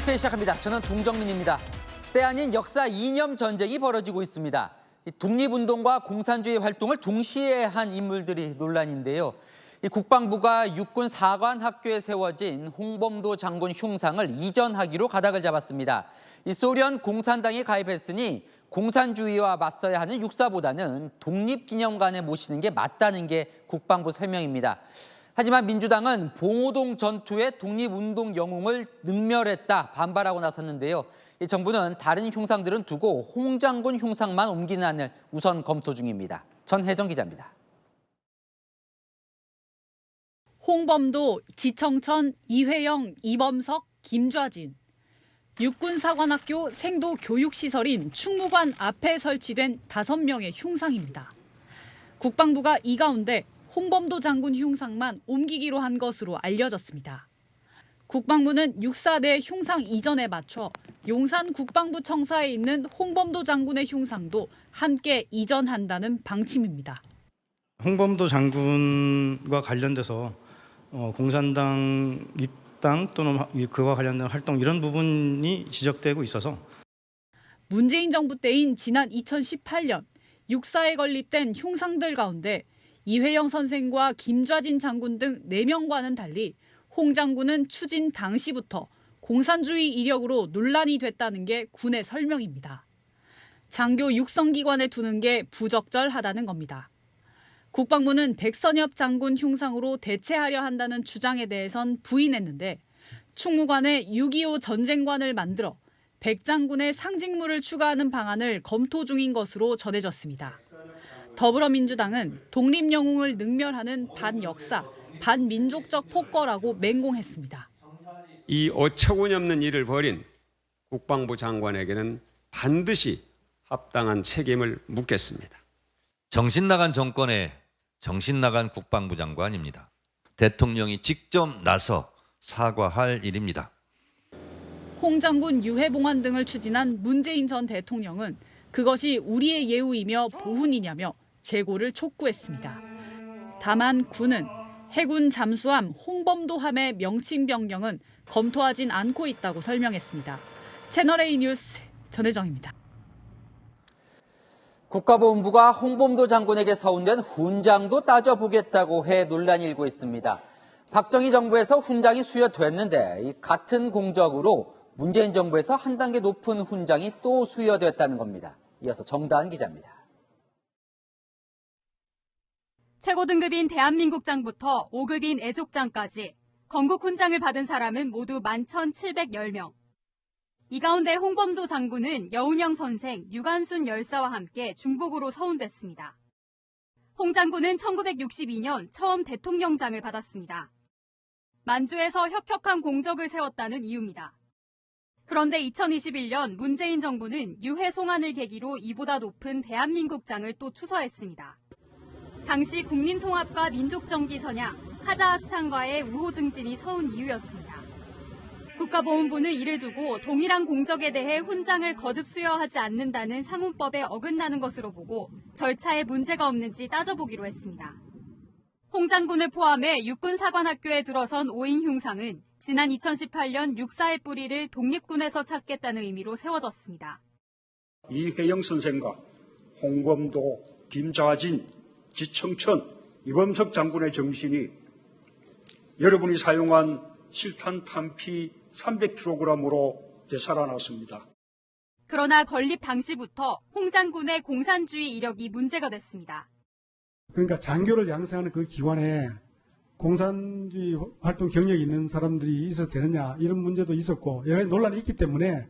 뉴스 시작합니다. 저는 동정민입니다. 때 아닌 역사 이념 전쟁이 벌어지고 있습니다. 독립운동과 공산주의 활동을 동시에 한 인물들이 논란인데요. 국방부가 육군 사관학교에 세워진 홍범도 장군 흉상을 이전하기로 가닥을 잡았습니다. 소련 공산당에 가입했으니 공산주의와 맞서야 하는 육사보다는 독립기념관에 모시는 게 맞다는 게 국방부 설명입니다. 하지만 민주당은 봉오동 전투의 독립운동 영웅을 능멸했다 반발하고 나섰는데요. 정부는 다른 흉상들은 두고 홍 장군 흉상만 옮기는 안을 우선 검토 중입니다. 전혜정 기자입니다. 홍범도, 지청천, 이회영, 이범석, 김좌진. 육군사관학교 생도 교육시설인 충무관 앞에 설치된 5명의 흉상입니다. 국방부가 이 가운데 홍범도 장군 흉상만 옮기기로 한 것으로 알려졌습니다. 국방부는 육사대 흉상 이전에 맞춰 용산 국방부 청사에 있는 홍범도 장군의 흉상도 함께 이전한다는 방침입니다. 홍범도 장군과 관련돼서 공산당 입당 또는 그와 관련된 활동 이런 부분이 지적되고 있어서 문재인 정부 때인 지난 2018년 육사에 건립된 흉상들 가운데 이회영 선생과 김좌진 장군 등 4명과는 달리 홍 장군은 추진 당시부터 공산주의 이력으로 논란이 됐다는 게 군의 설명입니다. 장교 육성기관에 두는 게 부적절하다는 겁니다. 국방부는 백선엽 장군 흉상으로 대체하려 한다는 주장에 대해선 부인했는데 충무관에 6.25 전쟁관을 만들어 백 장군의 상징물을 추가하는 방안을 검토 중인 것으로 전해졌습니다. 더불어민주당은 독립영웅을 능멸하는 반역사, 반민족적 폭거라고 맹공했습니다. 이 어처구니없는 일을 벌인 국방부 장관에게는 반드시 합당한 책임을 묻겠습니다. 정신 나간 정권의 정신 나간 국방부 장관입니다. 대통령이 직접 나서 사과할 일입니다. 홍 장군 유해봉환 등을 추진한 문재인 전 대통령은 그것이 우리의 예우이며 보훈이냐며 재고를 촉구했습니다. 다만 군은 해군 잠수함 홍범도함의 명칭 변경은 검토하진 않고 있다고 설명했습니다. 채널A 뉴스 전혜정입니다. 국가보훈부가 홍범도 장군에게 서운된 훈장도 따져보겠다고 해 논란이 일고 있습니다. 박정희 정부에서 훈장이 수여됐는데 이 같은 공적으로 문재인 정부에서 한 단계 높은 훈장이 또 수여됐다는 겁니다. 이어서 정다은 기자입니다. 최고 등급인 대한민국장부터 5급인 애족장까지 건국 훈장을 받은 사람은 모두 11,710명. 이 가운데 홍범도 장군은 여운형 선생, 유관순 열사와 함께 중복으로 서운됐습니다. 홍 장군은 1962년 처음 대통령장을 받았습니다. 만주에서 혁혁한 공적을 세웠다는 이유입니다. 그런데 2021년 문재인 정부는 유해 송환을 계기로 이보다 높은 대한민국장을 또 추서했습니다. 당시 국민통합과 민족정기 선양, 카자흐스탄과의 우호 증진이 서운 이유였습니다. 국가보훈부는 이를 두고 동일한 공적에 대해 훈장을 거듭 수여하지 않는다는 상훈법에 어긋나는 것으로 보고 절차에 문제가 없는지 따져보기로 했습니다. 홍 장군을 포함해 육군사관학교에 들어선 5인 흉상은 지난 2018년 육사의 뿌리를 독립군에서 찾겠다는 의미로 세워졌습니다. 이회영 선생과 홍범도, 김좌진, 지청천, 이범석 장군의 정신이 여러분이 사용한 실탄 탄피 300kg으로 되살아났습니다. 그러나 건립 당시부터 홍 장군의 공산주의 이력이 문제가 됐습니다. 그러니까 장교를 양성하는 그 기관에 공산주의 활동 경력이 있는 사람들이 있어도 되느냐 이런 문제도 있었고 여러 가지 논란이 있기 때문에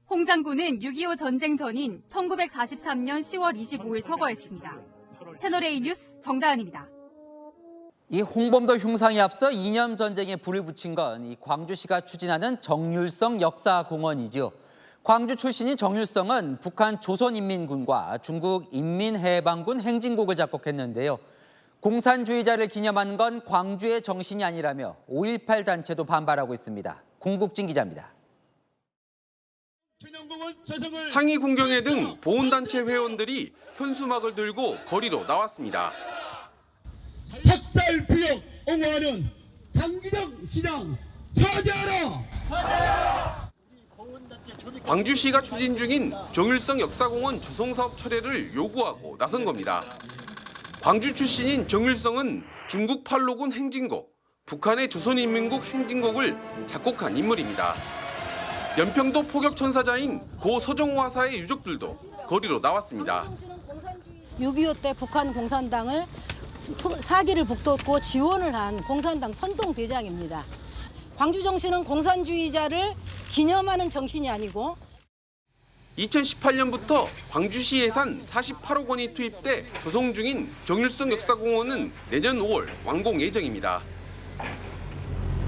홍 장군은 6.25 전쟁 전인 1943년 10월 25일 서거했습니다. 채널A 뉴스 정다은입니다. 이 홍범도 흉상에 앞서 이념 전쟁에 불을 붙인 건 이 광주시가 추진하는 정률성 역사공원이죠. 광주 출신인 정률성은 북한 조선인민군과 중국 인민해방군 행진곡을 작곡했는데요. 공산주의자를 기념한 건 광주의 정신이 아니라며 5.18 단체도 반발하고 있습니다. 공국진 기자입니다. 상위 군경회 등 보훈단체 회원들이 현수막을 들고 거리로 나왔습니다. 학살 부역 옹호하는 강기정 시장 사죄하라! 광주시가 추진 중인 정일성 역사공원 조성사업 철회를 요구하고 나선 겁니다. 광주 출신인 정일성은 중국 팔로군 행진곡, 북한의 조선인민국 행진곡을 작곡한 인물입니다. 연평도 포격천사자인 고 서정호 화사의 유족들도 거리로 나왔습니다. 6.25 때 북한 공산당을 사기를 북돋고 지원을 한 공산당 선동대장입니다. 광주 정신은 공산주의자를 기념하는 정신이 아니고 2018년부터 광주시 예산 48억 원이 투입돼 조성 중인 정일성 역사공원은 내년 5월 완공 예정입니다.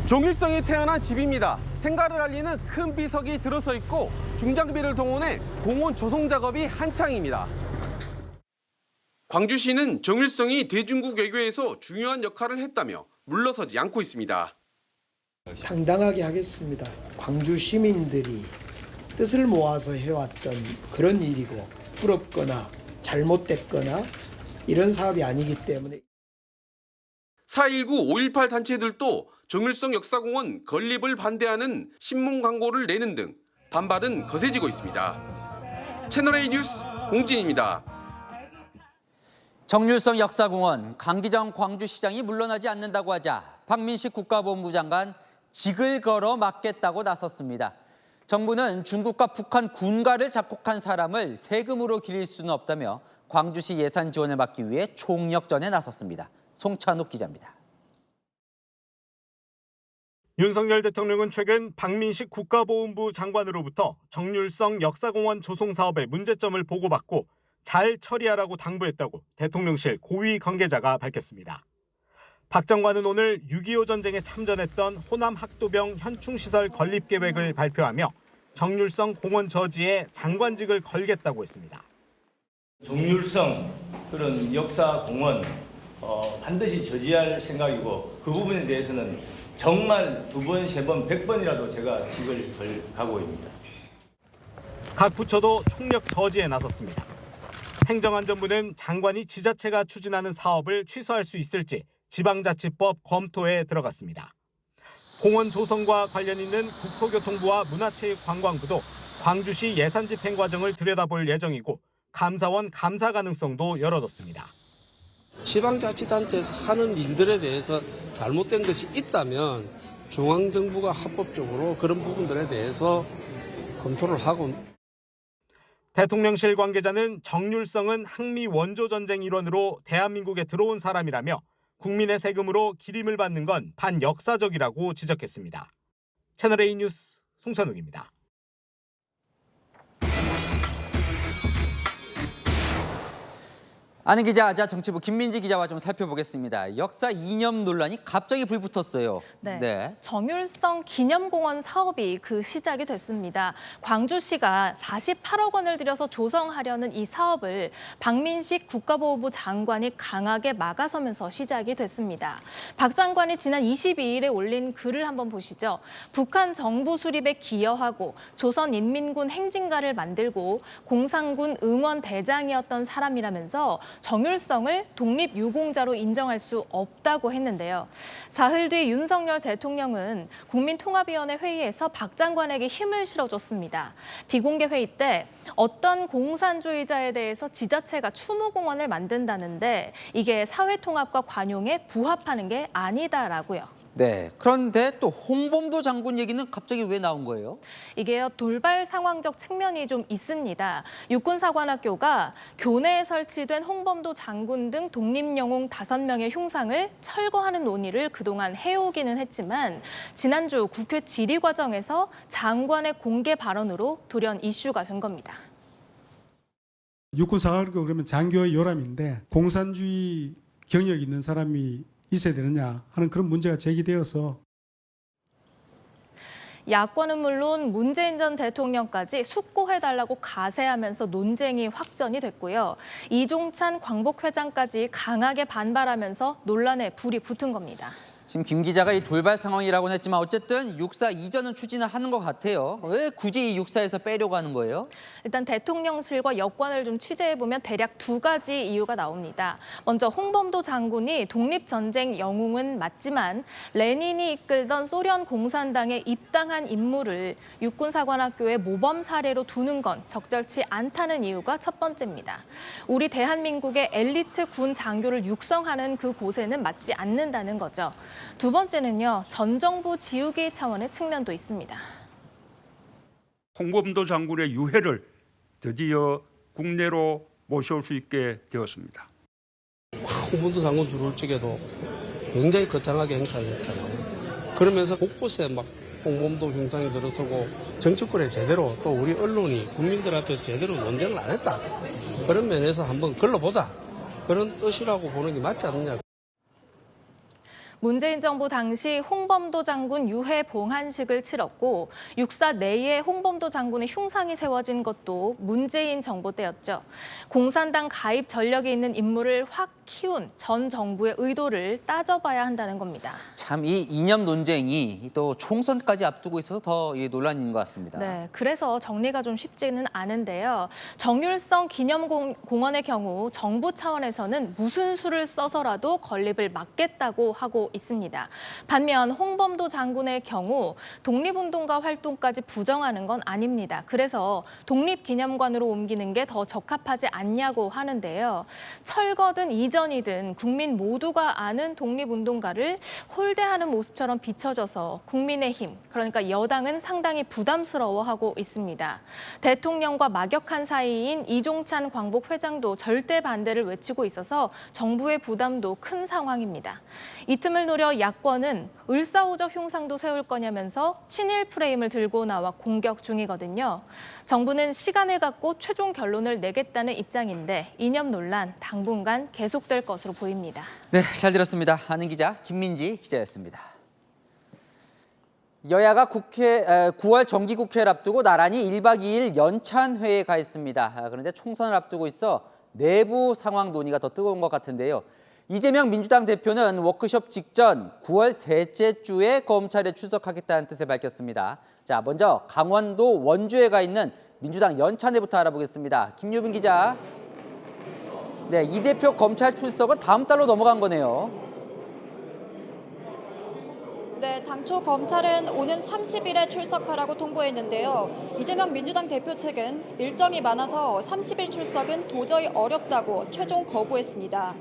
정일성이 태어난 집입니다. 생가를 알리는 큰 비석이 들어서 있고 중장비를 동원해 공원 조성 작업이 한창입니다. 광주시는 정일성이 대중국 외교에서 중요한 역할을 했다며 물러서지 않고 있습니다. 당당하게 하겠습니다. 광주 시민들이 뜻을 모아서 해왔던 그런 일이고 부럽거나 잘못됐거나 이런 사업이 아니기 때문에 4.19, 5.18 단체들도 정일성 역사공원 건립을 반대하는 신문 광고를 내는 등 반발은 거세지고 있습니다. 채널A 뉴스 홍진입니다. 정일성 역사공원 강기정 광주시장이 물러나지 않는다고 하자 박민식 국가보훈부 장관 직을 걸어 막겠다고 나섰습니다. 정부는 중국과 북한 군가를 작곡한 사람을 세금으로 기릴 수는 없다며 광주시 예산 지원을 막기 위해 총력전에 나섰습니다. 송찬욱 기자입니다. 윤석열 대통령은 최근 박민식 국가보훈부 장관으로부터 정률성 역사공원 조성 사업의 문제점을 보고받고 잘 처리하라고 당부했다고 대통령실 고위 관계자가 밝혔습니다. 박 장관은 오늘 6.25 전쟁에 참전했던 호남 학도병 현충시설 건립 계획을 발표하며 정률성 공원 저지에 장관직을 걸겠다고 했습니다. 정률성 그런 역사공원 반드시 저지할 생각이고 그 부분에 대해서는 정말 2번, 3번, 100번이라도 제가 직을 걸고 있습니다. 각 부처도 총력 저지에 나섰습니다. 행정안전부는 장관이 지자체가 추진하는 사업을 취소할 수 있을지 지방자치법 검토에 들어갔습니다. 공원 조성과 관련 있는 국토교통부와 문화체육관광부도 광주시 예산 집행 과정을 들여다볼 예정이고 감사원 감사 가능성도 열어뒀습니다. 지방자치단체에서 하는 일들에 대해서 잘못된 것이 있다면 중앙정부가 합법적으로 그런 부분들에 대해서 검토를 하고. 대통령실 관계자는 정률성은 항미 원조전쟁 일원으로 대한민국에 들어온 사람이라며 국민의 세금으로 기림을 받는 건 반역사적이라고 지적했습니다. 채널A 뉴스 송찬욱입니다. 아는 기자, 정치부 김민지 기자와 좀 살펴보겠습니다. 역사 이념 논란이 갑자기 불붙었어요. 네. 정율성 기념공원 사업이 그 시작이 됐습니다. 광주시가 48억 원을 들여서 조성하려는 이 사업을 박민식 국가보훈부 장관이 강하게 막아서면서 시작이 됐습니다. 박 장관이 지난 22일에 올린 글을 한번 보시죠. 북한 정부 수립에 기여하고 조선인민군 행진가를 만들고 공산군 응원대장이었던 사람이라면서 정율성을 독립유공자로 인정할 수 없다고 했는데요. 사흘 뒤 윤석열 대통령은 국민통합위원회 회의에서 박 장관에게 힘을 실어줬습니다. 비공개 회의 때 어떤 공산주의자에 대해서 지자체가 추모공원을 만든다는데 이게 사회통합과 관용에 부합하는 게 아니다라고요. 네, 그런데 또 홍범도 장군 얘기는 갑자기 왜 나온 거예요? 이게요, 돌발 상황적 측면이 좀 있습니다. 육군사관학교가 교내에 설치된 홍범도 장군 등 독립영웅 5명의 흉상을 철거하는 논의를 그동안 해오기는 했지만 지난주 국회 질의 과정에서 장관의 공개 발언으로 돌연 이슈가 된 겁니다. 육군사관학교 그러면 장교의 요람인데 공산주의 경력이 있는 사람이 있어야 되느냐 하는 그런 문제가 제기되어서 야권은 물론 문재인 전 대통령까지 숙고해달라고 가세하면서 논쟁이 확전이 됐고요. 이종찬 광복회장까지 강하게 반발하면서 논란에 불이 붙은 겁니다. 지금 김 기자가 이 돌발 상황이라고는 했지만 어쨌든 육사 이전은 추진을 하는 것 같아요. 왜 굳이 이 육사에서 빼려고 하는 거예요? 일단 대통령실과 여권을 좀 취재해보면 대략 두 가지 이유가 나옵니다. 먼저 홍범도 장군이 독립전쟁 영웅은 맞지만 레닌이 이끌던 소련 공산당에 입당한 인물을 육군사관학교의 모범 사례로 두는 건 적절치 않다는 이유가 첫 번째입니다. 우리 대한민국의 엘리트 군 장교를 육성하는 그 곳에는 맞지 않는다는 거죠. 두 번째는요, 전 정부 지우개 차원의 측면도 있습니다. 홍범도 장군의 유해를 드디어 국내로 모셔올 수 있게 되었습니다. 홍범도 장군 들어올 적에도 굉장히 거창하게 행사를 했잖아요. 그러면서 곳곳에 막 홍범도 형상이 들어서고 정치권에 제대로 또 우리 언론이 국민들 앞에서 제대로 논쟁을 안 했다. 그런 면에서 한번 걸러보자. 그런 뜻이라고 보는 게 맞지 않느냐. 문재인 정부 당시 홍범도 장군 유해 봉한식을 치렀고 육사 내에 홍범도 장군의 흉상이 세워진 것도 문재인 정부 때였죠. 공산당 가입 전력이 있는 인물을 확 키운 전 정부의 의도를 따져봐야 한다는 겁니다. 참 이 이념 논쟁이 또 총선까지 앞두고 있어서 더 논란인 것 같습니다. 네, 그래서 정리가 좀 쉽지는 않은데요. 정율성 기념공원의 경우 정부 차원에서는 무슨 수를 써서라도 건립을 막겠다고 하고 있습니다. 반면 홍범도 장군의 경우 독립운동가 활동까지 부정하는 건 아닙니다. 그래서 독립기념관으로 옮기는 게 더 적합하지 않냐고 하는데요. 철거든 이전이든 국민 모두가 아는 독립운동가를 홀대하는 모습처럼 비춰져서 국민의힘, 그러니까 여당은 상당히 부담스러워하고 있습니다. 대통령과 막역한 사이인 이종찬 광복회장도 절대 반대를 외치고 있어서 정부의 부담도 큰 상황입니다. 이 틈을 노려 야권은 을사오적 흉상도 세울 거냐면서 친일 프레임을 들고 나와 공격 중이거든요. 정부는 시간을 갖고 최종 결론을 내겠다는 입장인데 이념 논란 당분간 계속될 것으로 보입니다. 네, 잘 들었습니다. 아는 기자 김민지 기자였습니다. 여야가 9월 정기국회를 앞두고 나란히 1박 2일 연찬회에 가 있습니다. 그런데 총선을 앞두고 있어 내부 상황 논의가 더 뜨거운 것 같은데요. 이재명 민주당 대표는 워크숍 직전 9월 셋째 주에 검찰에 출석하겠다는 뜻을 밝혔습니다. 자, 먼저 강원도 원주에 가 있는 민주당 연찬회부터 알아보겠습니다. 김유빈 기자. 네, 이 대표 검찰 출석은 다음 달로 넘어간 거네요. 네, 당초 검찰은 오는 30일에 출석하라고 통보했는데요. 이재명 민주당 대표 측은 일정이 많아서 30일 출석은 도저히 어렵다고 최종 거부했습니다.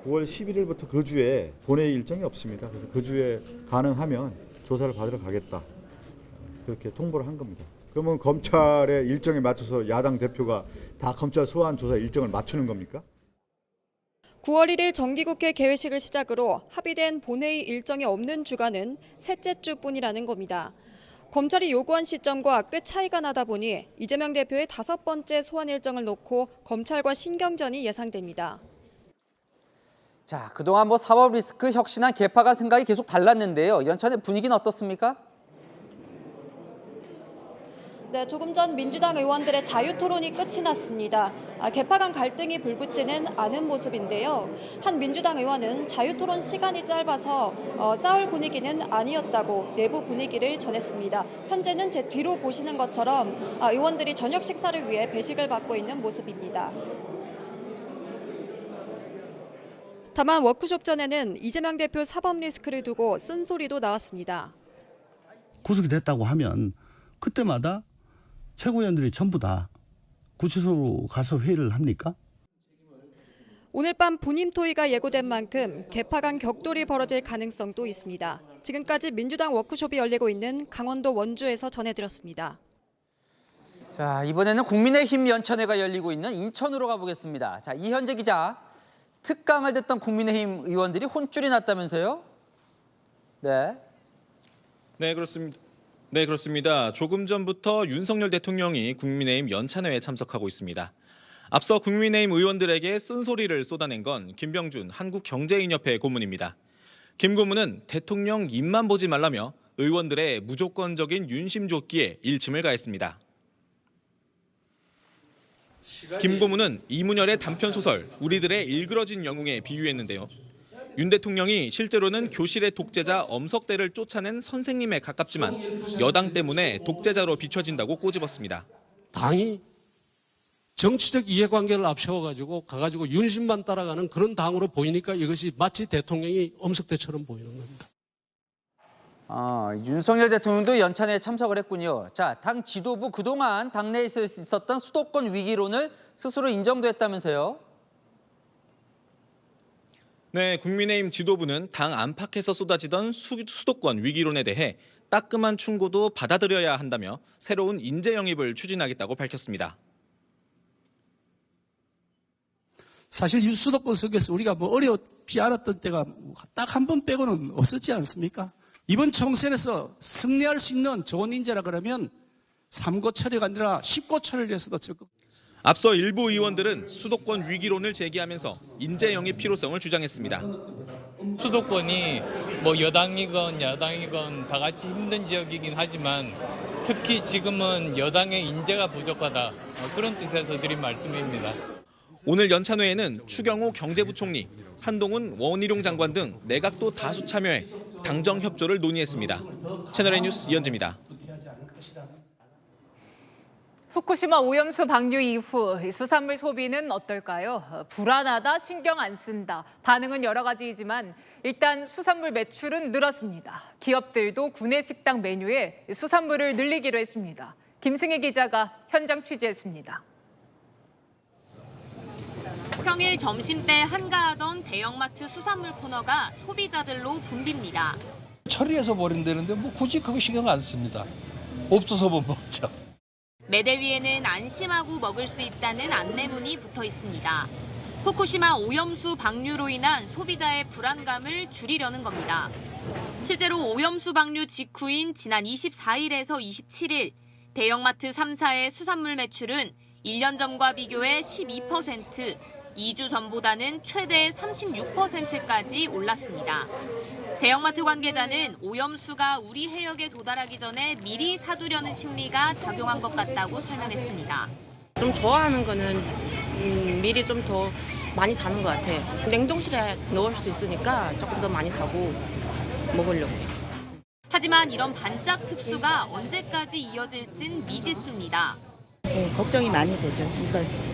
9월 11일부터 그 주에 본회의 일정이 없습니다. 그래서 그 주에 가능하면 조사를 받으러 가겠다. 그렇게 통보를 한 겁니다. 그러면 검찰의 일정에 맞춰서 야당 대표가 다 검찰 소환 조사 일정을 맞추는 겁니까? 9월 1일 정기국회 개회식을 시작으로 합의된 본회의 일정이 없는 주간은 셋째 주뿐이라는 겁니다. 검찰이 요구한 시점과 꽤 차이가 나다 보니 이재명 대표의 5번째 소환 일정을 놓고 검찰과 신경전이 예상됩니다. 자, 그동안 사법 리스크, 혁신안, 개파가 생각이 계속 달랐는데요. 연찬회 분위기는 어떻습니까? 네, 조금 전 민주당 의원들의 자유토론이 끝이 났습니다. 개파 간 갈등이 불붙지는 않은 모습인데요. 한 민주당 의원은 자유토론 시간이 짧아서 싸울 분위기는 아니었다고 내부 분위기를 전했습니다. 현재는 제 뒤로 보시는 것처럼 의원들이 저녁 식사를 위해 배식을 받고 있는 모습입니다. 다만 워크숍 전에는 이재명 대표 사법 리스크를 두고 쓴소리도 나왔습니다. 구속이 됐다고 하면 그때마다 최고위원들이 전부 다 구치소로 가서 회의를 합니까? 오늘 밤 본인 토의가 예고된 만큼 개파 간 격돌이 벌어질 가능성도 있습니다. 지금까지 민주당 워크숍이 열리고 있는 강원도 원주에서 전해드렸습니다. 자, 이번에는 국민의힘 연찬회가 열리고 있는 인천으로 가보겠습니다. 자, 이현재 기자. 특강을 듣던 국민의힘 의원들이 혼쭐이 났다면서요? 네. 네, 그렇습니다. 조금 전부터 윤석열 대통령이 국민의힘 연찬회에 참석하고 있습니다. 앞서 국민의힘 의원들에게 쓴소리를 쏟아낸 건 김병준 한국경제인협회 고문입니다. 김 고문은 대통령 입만 보지 말라며 의원들의 무조건적인 윤심조끼에 일침을 가했습니다. 김 고문은 이문열의 단편소설 우리들의 일그러진 영웅에 비유했는데요. 윤 대통령이 실제로는 교실의 독재자 엄석대를 쫓아낸 선생님에 가깝지만 여당 때문에 독재자로 비춰진다고 꼬집었습니다. 당이 정치적 이해관계를 앞세워가지고 가가지고 윤심만 따라가는 그런 당으로 보이니까 이것이 마치 대통령이 엄석대처럼 보이는 겁니다. 윤석열 대통령도 연찬회에 참석을 했군요. 자, 당 지도부 그동안 당내에서 있었던 수도권 위기론을 스스로 인정도 했다면서요? 네, 국민의힘 지도부는 당 안팎에서 쏟아지던 수도권 위기론에 대해 따끔한 충고도 받아들여야 한다며 새로운 인재 영입을 추진하겠다고 밝혔습니다. 사실 이 수도권 선거에서 우리가 어렵지 않았던 때가 딱 한 번 빼고는 없었지 않습니까? 이번 총선에서 승리할 수 있는 좋은 인재라 그러면 3고 철회가 아니라 10고 철회를 해서도 적극. 앞서 일부 의원들은 수도권 위기론을 제기하면서 인재 영입 필요성을 주장했습니다. 수도권이 여당이건 야당이건 다 같이 힘든 지역이긴 하지만 특히 지금은 여당의 인재가 부족하다. 그런 뜻에서 드린 말씀입니다. 오늘 연찬회에는 추경호 경제부총리, 한동훈 원희룡 장관 등 내각도 다수 참여해 당정 협조를 논의했습니다. 채널A 뉴스 이현지입니다. 후쿠시마 오염수 방류 이후 수산물 소비는 어떨까요? 불안하다, 신경 안 쓴다. 반응은 여러 가지이지만 일단 수산물 매출은 늘었습니다. 기업들도 구내식당 메뉴에 수산물을 늘리기로 했습니다. 김승희 기자가 현장 취재했습니다. 평일 점심때 한가하던 대형마트 수산물 코너가 소비자들로 붐빕니다. 처리해서 버린다는데 굳이 그거 신경 안 씁니다. 없어서 못 먹죠. 매대 위에는 안심하고 먹을 수 있다는 안내문이 붙어 있습니다. 후쿠시마 오염수 방류로 인한 소비자의 불안감을 줄이려는 겁니다. 실제로 오염수 방류 직후인 지난 24일에서 27일 대형마트 3사의 수산물 매출은 1년 전과 비교해 12%, 2주 전보다는 최대 36%까지 올랐습니다. 대형마트 관계자는 오염수가 우리 해역에 도달하기 전에 미리 사두려는 심리가 작용한 것 같다고 설명했습니다. 좀 좋아하는 거는 미리 좀 더 많이 사는 것 같아요. 냉동실에 넣을 수도 있으니까 조금 더 많이 사고 먹으려고요. 하지만 이런 반짝 특수가 언제까지 이어질진 미지수입니다. 걱정이 많이 되죠. 그러니까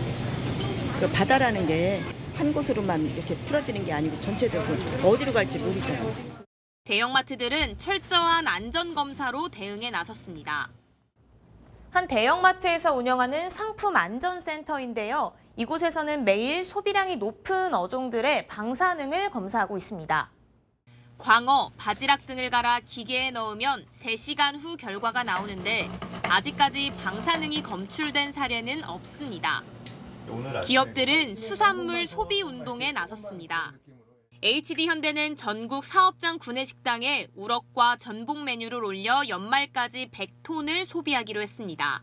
그 바다라는 게 한 곳으로만 이렇게 풀어지는 게 아니고 전체적으로 어디로 갈지 모르잖아요. 대형마트들은 철저한 안전검사로 대응에 나섰습니다. 한 대형마트에서 운영하는 상품 안전센터인데요. 이곳에서는 매일 소비량이 높은 어종들의 방사능을 검사하고 있습니다. 광어, 바지락 등을 갈아 기계에 넣으면 3시간 후 결과가 나오는데 아직까지 방사능이 검출된 사례는 없습니다. 기업들은 수산물 소비 운동에 나섰습니다. HD현대는 전국 사업장 구내식당에 우럭과 전복 메뉴를 올려 연말까지 100톤을 소비하기로 했습니다.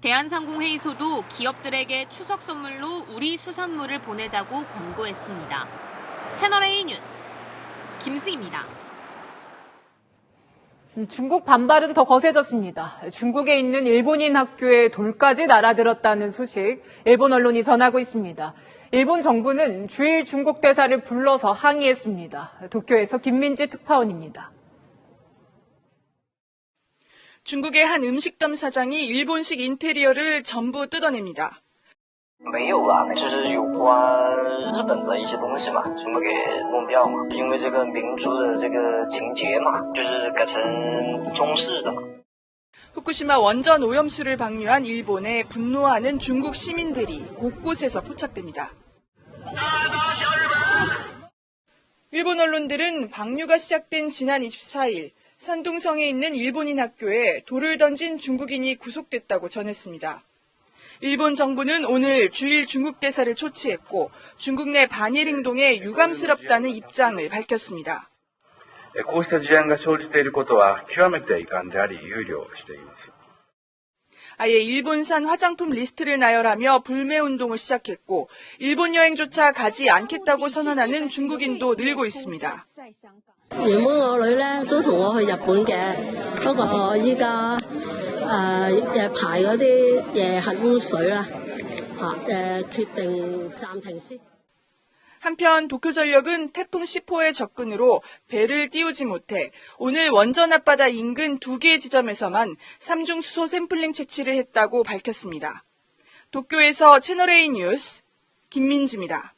대한상공회의소도 기업들에게 추석 선물로 우리 수산물을 보내자고 권고했습니다. 채널A 뉴스 김승희입니다. 중국 반발은 더 거세졌습니다. 중국에 있는 일본인 학교에 돌까지 날아들었다는 소식 일본 언론이 전하고 있습니다. 일본 정부는 주일 중국 대사를 불러서 항의했습니다. 도쿄에서 김민지 특파원입니다. 중국의 한 음식점 사장이 일본식 인테리어를 전부 뜯어냅니다. 没有啊，这是有关日本的一些东西嘛，全部给弄掉嘛。因为这个明珠的这个情节嘛，就是改成中式的嘛。 후쿠시마 원전 오염수를 방류한 일본에 분노하는 중국 시민들이 곳곳에서 포착됩니다. 일본 언론들은 방류가 시작된 지난 24일 산둥성에 있는 일본인 학교에 돌을 던진 중국인이 구속됐다고 전했습니다. 일본 정부는 오늘 주일 중국 대사를 초치했고 중국 내 반일 행동에 유감스럽다는 입장을 밝혔습니다. こうした事案が生じていることは極めて遺憾であり憂慮しています。 아예 일본산 화장품 리스트를 나열하며 불매 운동을 시작했고 일본 여행조차 가지 않겠다고 선언하는 중국인도 늘고 있습니다. 原本我女咧都同我去日本嘅，不過依家排嗰啲核污水啦，決定暫停先。 한편 도쿄전력은 태풍 10호의 접근으로 배를 띄우지 못해 오늘 원전 앞바다 인근 2개의 지점에서만 삼중 수소 샘플링 채취를 했다고 밝혔습니다. 도쿄에서 채널A 뉴스 김민지입니다.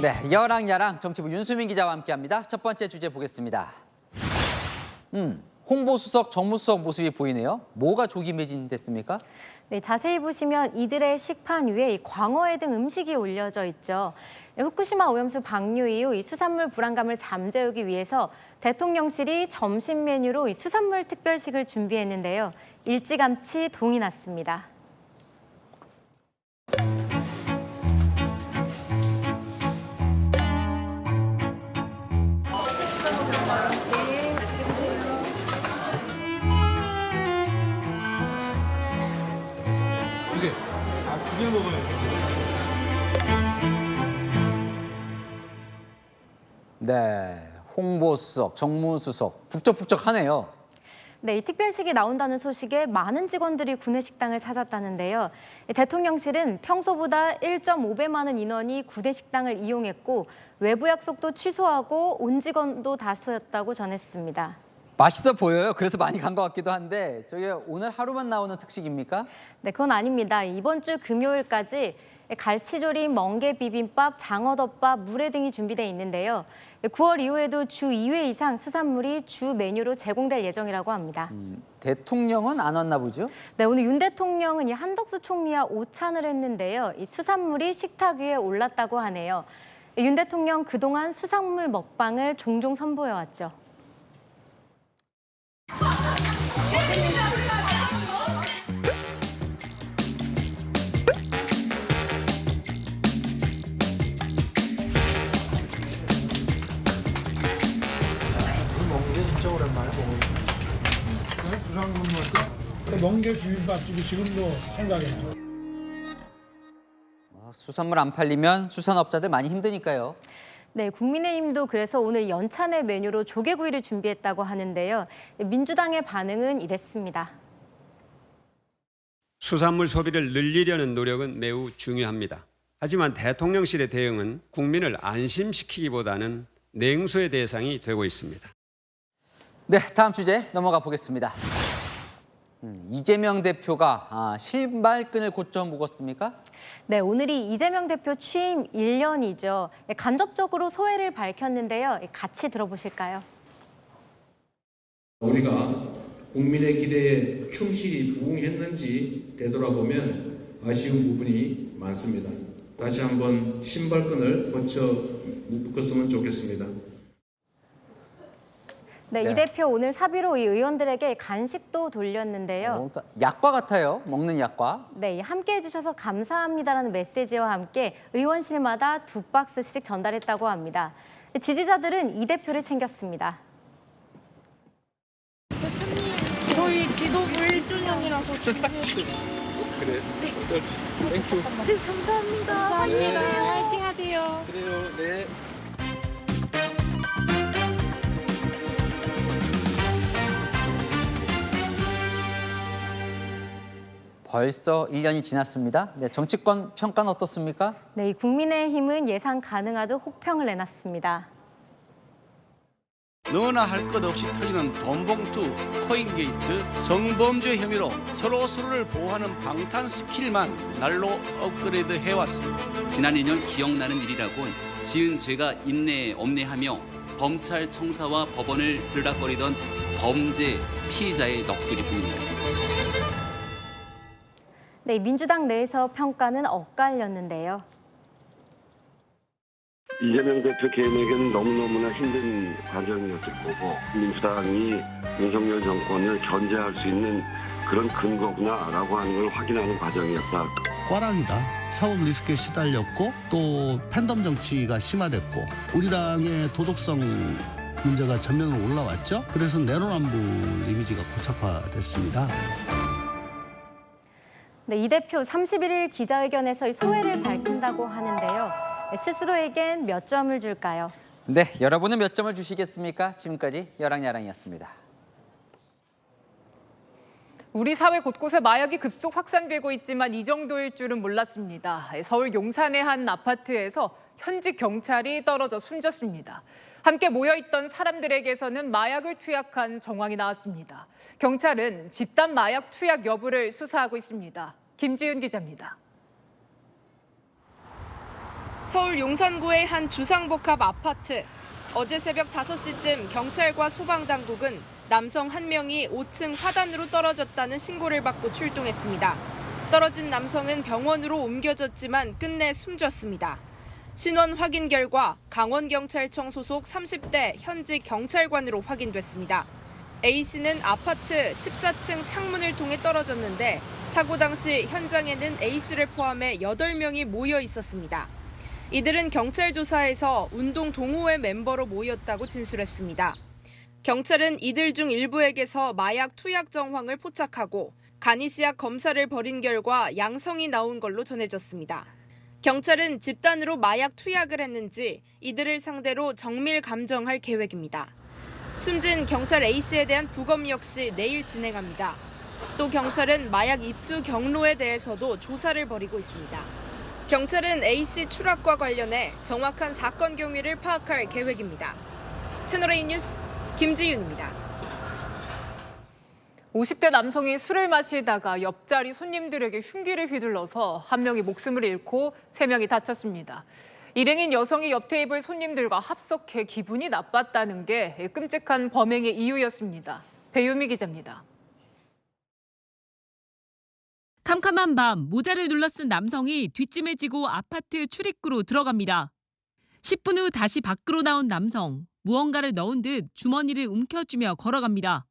네, 여랑야랑 정치부 윤수민 기자와 함께합니다. 첫 번째 주제 보겠습니다. 홍보수석, 정무수석 모습이 보이네요. 뭐가 조기 매진됐습니까? 네, 자세히 보시면 이들의 식판 위에 광어회 등 음식이 올려져 있죠. 후쿠시마 오염수 방류 이후 이 수산물 불안감을 잠재우기 위해서 대통령실이 점심 메뉴로 이 수산물 특별식을 준비했는데요. 일찌감치 동이 났습니다. 그게 먹어요. 네, 홍보수석, 정무수석, 북적북적하네요. 네, 이 특별식이 나온다는 소식에 많은 직원들이 구내식당을 찾았다는데요. 대통령실은 평소보다 1.5배 많은 인원이 구내식당을 이용했고 외부 약속도 취소하고 온 직원도 다수였다고 전했습니다. 맛있어 보여요. 그래서 많이 간 것 같기도 한데 저게 오늘 하루만 나오는 특식입니까? 네, 그건 아닙니다. 이번 주 금요일까지 갈치조림, 멍게 비빔밥, 장어덮밥, 물회 등이 준비돼 있는데요. 9월 이후에도 주 2회 이상 수산물이 주 메뉴로 제공될 예정이라고 합니다. 대통령은 안 왔나 보죠? 네, 오늘 윤 대통령은 이 한덕수 총리와 오찬을 했는데요. 이 수산물이 식탁 위에 올랐다고 하네요. 윤 대통령 그동안 수산물 먹방을 종종 선보여왔죠. 멍게 진짜 오랜만에 먹어요. 부산 근무할까? 멍게 비빔밥집이 지금도 생각이 나요. 수산물 안 팔리면 수산업자들 많이 힘드니까요. 네, 국민의힘도 그래서 오늘 연찬회 메뉴로 조개구이를 준비했다고 하는데요. 민주당의 반응은 이랬습니다. 수산물 소비를 늘리려는 노력은 매우 중요합니다. 하지만 대통령실의 대응은 국민을 안심시키기보다는 냉소의 대상이 되고 있습니다. 네, 다음 주제 넘어가 보겠습니다. 이재명 대표가 신발끈을 곧좀 묶었습니까? 네, 오늘이 이재명 대표 취임 1년이죠. 간접적으로 소회를 밝혔는데요. 같이 들어보실까요? 우리가 국민의 기대에 충실히 부응했는지 되돌아보면 아쉬운 부분이 많습니다. 다시 한번 신발끈을 거쳐 묶었으면 좋겠습니다. 네, 이 대표 오늘 사비로 이 의원들에게 간식도 돌렸는데요. 그러니까 약과 같아요. 먹는 약과. 네, 함께해 주셔서 감사합니다라는 메시지와 함께 의원실마다 2박스씩 전달했다고 합니다. 지지자들은 이 대표를 챙겼습니다. 저희 지도부 1주년이라서 준비했어요. 그래. 네. 땡큐. 네, 감사합니다. 감사합니다. 화이팅 하세요. 그래요. 네. 벌써 1년이 지났습니다. 네, 정치권 평가는 어떻습니까? 네, 국민의힘은 예상 가능하듯 혹평을 내놨습니다. 너나 할 것 없이 터지는 돈봉투, 코인게이트, 성범죄 혐의로 서로를 보호하는 방탄 스킬만 날로 업그레이드 해왔습니다. 지난 2년 기억나는 일이라곤 지은 죄가 있네 없네 하며 검찰 청사와 법원을 들락거리던 범죄 피의자의 넋두리뿐입니다. 네, 민주당 내에서 평가는 엇갈렸는데요. 이재명 대표 개인에게는 너무너무나 힘든 과정이었을 거고 민주당이 윤석열 정권을 견제할 수 있는 그런 근거구나라고 하는 걸 확인하는 과정이었다. 꽈락이다. 사법 리스크에 시달렸고 또 팬덤 정치가 심화됐고 우리 당의 도덕성 문제가 전면으로 올라왔죠. 그래서 내로남불 이미지가 고착화됐습니다. 네, 이 대표 31일 기자회견에서 소회를 밝힌다고 하는데요. 스스로에겐 몇 점을 줄까요? 네, 여러분은 몇 점을 주시겠습니까? 지금까지 여랑야랑이었습니다. 우리 사회 곳곳에 마약이 급속 확산되고 있지만 이 정도일 줄은 몰랐습니다. 서울 용산의 한 아파트에서 현직 경찰이 떨어져 숨졌습니다. 함께 모여있던 사람들에게서는 마약을 투약한 정황이 나왔습니다. 경찰은 집단 마약 투약 여부를 수사하고 있습니다. 김지은 기자입니다. 서울 용산구의 한 주상복합 아파트. 어제 새벽 5시쯤 경찰과 소방당국은 남성 1명이 5층 화단으로 떨어졌다는 신고를 받고 출동했습니다. 떨어진 남성은 병원으로 옮겨졌지만 끝내 숨졌습니다. 신원 확인 결과 강원경찰청 소속 30대 현직 경찰관으로 확인됐습니다. A씨는 아파트 14층 창문을 통해 떨어졌는데 사고 당시 현장에는 A씨를 포함해 8명이 모여 있었습니다. 이들은 경찰 조사에서 운동 동호회 멤버로 모였다고 진술했습니다. 경찰은 이들 중 일부에게서 마약 투약 정황을 포착하고 간이시약 검사를 벌인 결과 양성이 나온 걸로 전해졌습니다. 경찰은 집단으로 마약 투약을 했는지 이들을 상대로 정밀 감정할 계획입니다. 숨진 경찰 A씨에 대한 부검 역시 내일 진행합니다. 또 경찰은 마약 입수 경로에 대해서도 조사를 벌이고 있습니다. 경찰은 A씨 추락과 관련해 정확한 사건 경위를 파악할 계획입니다. 채널A 뉴스 김지윤입니다. 50대 남성이 술을 마시다가 옆자리 손님들에게 흉기를 휘둘러서 한 명이 목숨을 잃고 3명이 다쳤습니다. 일행인 여성이 옆 테이블 손님들과 합석해 기분이 나빴다는 게 끔찍한 범행의 이유였습니다. 배유미 기자입니다. 캄캄한 밤 모자를 눌러쓴 남성이 뒷짐을 지고 아파트 출입구로 들어갑니다. 10분 후 다시 밖으로 나온 남성, 무언가를 넣은 듯 주머니를 움켜쥐며 걸어갑니다.